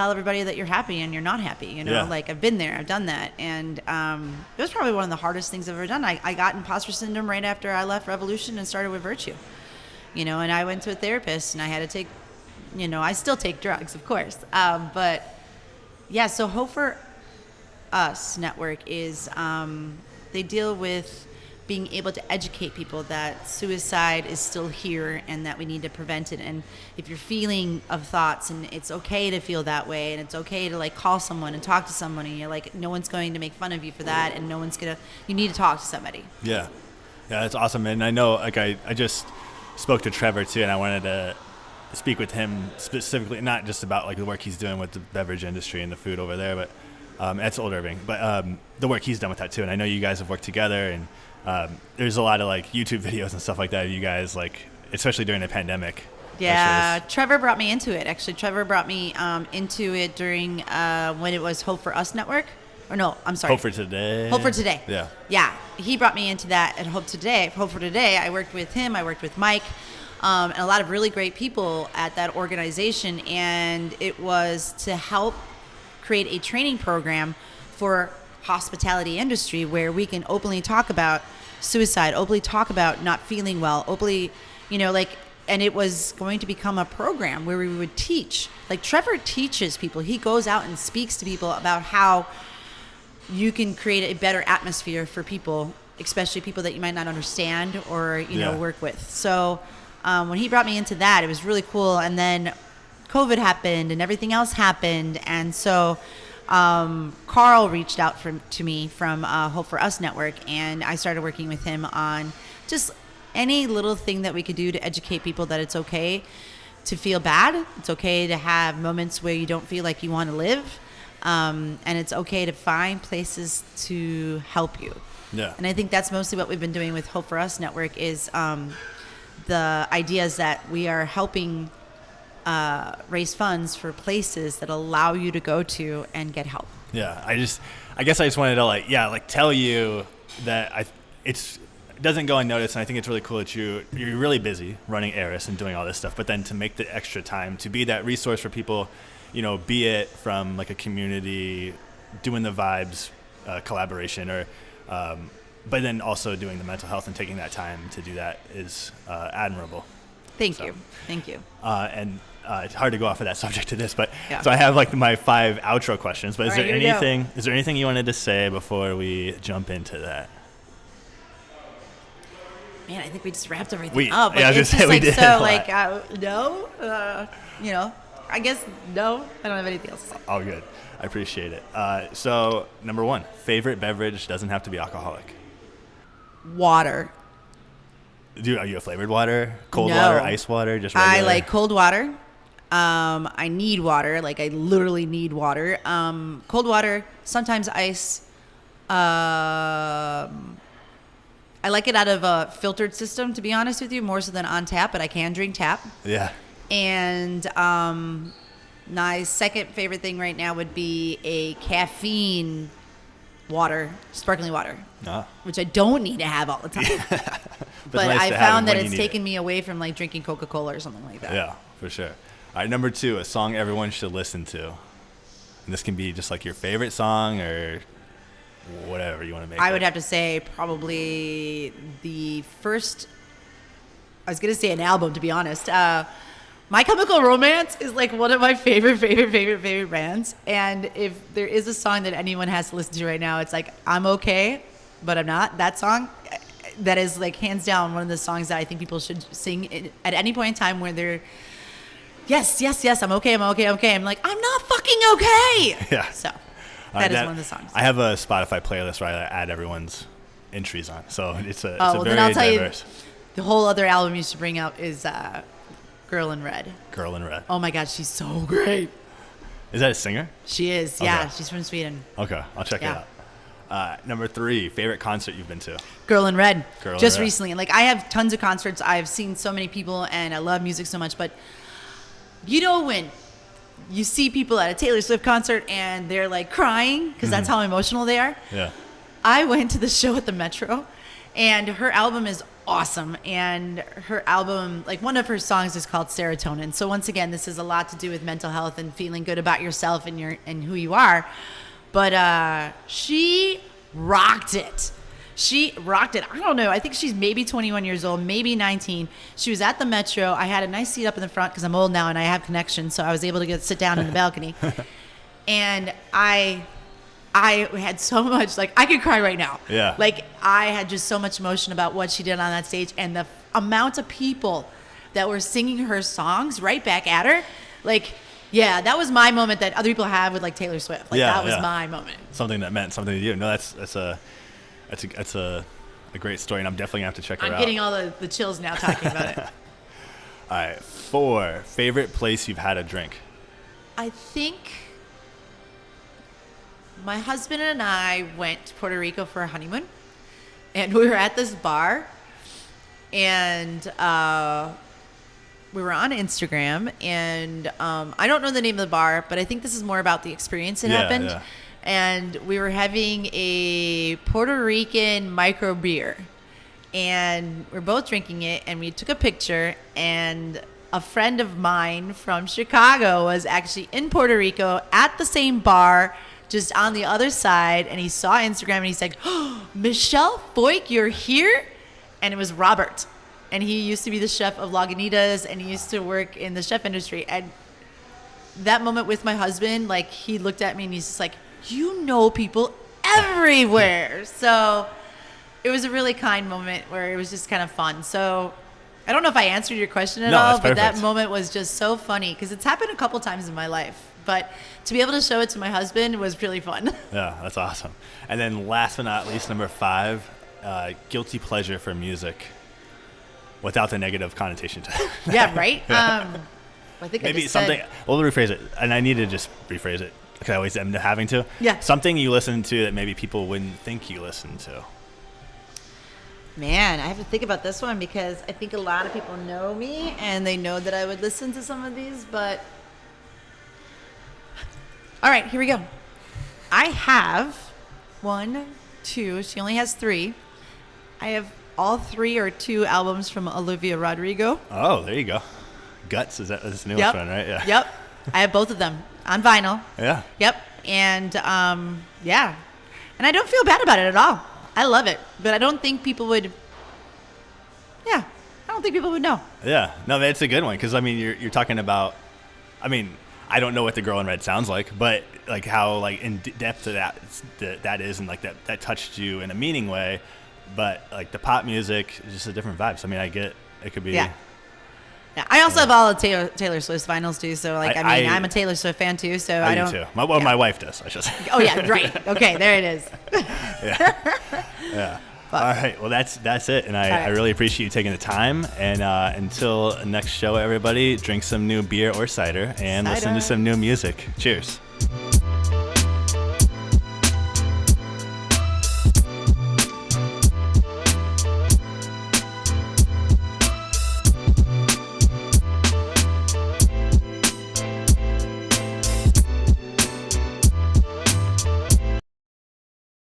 everybody that you're happy and you're not happy, you know. Like, I've been there, I've done that, and it was probably one of the hardest things I've ever done. I got imposter syndrome right after I left Revolution and started with Virtue, you know, and I went to a therapist, and I had to take, you know, I still take drugs, of course, but yeah. So Hope for Us network is they deal with being able to educate people that suicide is still here and that we need to prevent it. And if you're feeling of thoughts, and it's okay to feel that way, and it's okay to like call someone and talk to someone, and you're like, no one's going to make fun of you for that, and you need to talk to somebody. Yeah, that's awesome. And I know, like, I just spoke to Trevor too, and I wanted to speak with him specifically, not just about like the work he's doing with the beverage industry and the food over there, but That's Old Irving, but the work he's done with that too. And I know you guys have worked together, and there's a lot of like YouTube videos and stuff like that. You guys like, especially during the pandemic. Yeah, Trevor brought me into it. Actually, Trevor brought me into it during when it was Hope for Us Network. Or no, I'm sorry. Hope for Today. Hope for Today. Yeah. Yeah, he brought me into that at Hope for Today. I worked with him. I worked with Mike, and a lot of really great people at that organization. And it was to help create a training program for hospitality industry where we can openly talk about suicide, openly talk about not feeling well, openly, and it was going to become a program where we would teach. Like Trevor teaches people. He goes out and speaks to people about how you can create a better atmosphere for people, especially people that you might not understand or, work with. So when he brought me into that, it was really cool. And then COVID happened and everything else happened. And so Carl reached out to me from Hope for Us Network, and I started working with him on just any little thing that we could do to educate people that it's okay to feel bad. It's okay to have moments where you don't feel like you want to live. And it's okay to find places to help you. Yeah. And I think that's mostly what we've been doing with Hope for Us Network is the ideas that we are helping raise funds for places that allow you to go to and get help. Yeah. I guess I just wanted to tell you that it doesn't go unnoticed, and I think it's really cool that you're really busy running Eris and doing all this stuff, but then to make the extra time to be that resource for people, be it from like a community doing the vibes collaboration or but then also doing the mental health and taking that time to do that is admirable. Thank you. And it's hard to go off of that subject to this, but yeah. So I have like my 5 outro questions, but is there anything you wanted to say before we jump into that? Man, I think we just wrapped everything up. Yeah, it's just we did. No, I guess no. I don't have anything else to say. All good. I appreciate it. So, number 1, favorite beverage doesn't have to be alcoholic. Water. Are you a flavored water? Cold No. water, ice water, just regular? I like cold water. I need water. Like I literally need water. Cold water, sometimes ice. I like it out of a filtered system, to be honest with you, more so than on tap, but I can drink tap. Yeah. And my second favorite thing right now would be a caffeine water, sparkling water, which I don't need to have all the time. But nice I to found have that when it's you need taken me away from like drinking Coca-Cola or something like that. Yeah, for sure. All right, number 2, a song everyone should listen to. And this can be just like your favorite song or whatever you want to make. I would have to say probably the first, I was going to say an album, to be honest. My Chemical Romance is like one of my favorite bands. And if there is a song that anyone has to listen to right now, it's like, I'm okay, but I'm not. That song, that is like hands down one of the songs that I think people should sing at any point in time where they're, yes, I'm okay. I'm like, I'm not fucking okay. Yeah. So that is one of the songs. I have a Spotify playlist where I add everyone's entries on. So it's a very then I'll tell diverse. You, the whole other album you should bring up is Girl in Red. Girl in Red. Oh my God, she's so great. Is that a singer? She is, yeah. She's from Sweden. Okay, I'll check it out. Number 3, favorite concert you've been to? Girl in Red. Just Red. Recently. Like I have tons of concerts. I've seen so many people and I love music so much. But when you see people at a Taylor Swift concert and they're like crying because that's how emotional they are. Yeah. I went to the show at the Metro and her album is awesome. And her album, like one of her songs is called Serotonin. So once again, this has a lot to do with mental health and feeling good about yourself and who you are. But she rocked it. I don't know. I think she's maybe 21 years old, maybe 19. She was at the Metro. I had a nice seat up in the front because I'm old now and I have connections, so I was able to sit down in the balcony. And I had so much, like, I could cry right now. Yeah. Like, I had just so much emotion about what she did on that stage and the amount of people that were singing her songs right back at her. Like, yeah, that was my moment that other people have with like Taylor Swift. Like that was my moment. Something that meant something to you. No, that's a great story, and I'm definitely gonna have to check her out. I'm getting all the chills now talking about it. All right, 4, favorite place you've had a drink. I think my husband and I went to Puerto Rico for a honeymoon, and we were at this bar, and we were on Instagram, and I don't know the name of the bar, but I think this is more about the experience that happened. Yeah. And we were having a Puerto Rican micro beer, and we're both drinking it, and we took a picture, and a friend of mine from Chicago was actually in Puerto Rico at the same bar, just on the other side, and he saw Instagram, and he's like, oh, Michelle Foik, you're here? And it was Robert, and he used to be the chef of Lagunitas, and he used to work in the chef industry. And that moment with my husband, like, he looked at me, and he's just like, you know people everywhere. So it was a really kind moment where it was just kind of fun. So I don't know if I answered your question at all, but that moment was just so funny because it's happened a couple times in my life. But to be able to show it to my husband was really fun. Yeah, that's awesome. And then last but not least, number 5, guilty pleasure for music without the negative connotation to it. Yeah, right? Yeah. I think maybe something, we'll rephrase it. And I need to just rephrase it because I always end up having to. Yeah. Something you listen to that maybe people wouldn't think you listen to. Man, I have to think about this one because I think a lot of people know me and they know that I would listen to some of these, but all right, here we go. I have 1, 2, she only has 3. I have all 3 or 2 albums from Olivia Rodrigo. Oh, there you go. Guts, is that this newest one, right? Yeah. Yep. I have both of them on vinyl. Yeah. Yep. And yeah. And I don't feel bad about it at all. I love it, but I don't think people would. Yeah, I don't think people would know. Yeah, no, it's a good one because I mean, you're talking about. I mean, I don't know what the Girl in Red sounds like, but like how like in depth of that is, and like that touched you in a meaning way. But like the pop music is just a different vibe. So I mean, I get it could be. Yeah. Yeah, I also have all the Taylor Swift vinyls too. So like, I mean, I'm a Taylor Swift fan too. So I don't. Do too. My wife does. I should say. Oh yeah, right. Okay, there it is. Yeah. Yeah. All right. Well, that's it. And I really appreciate you taking the time. And until next show, everybody, drink some new beer or cider and listen to some new music. Cheers.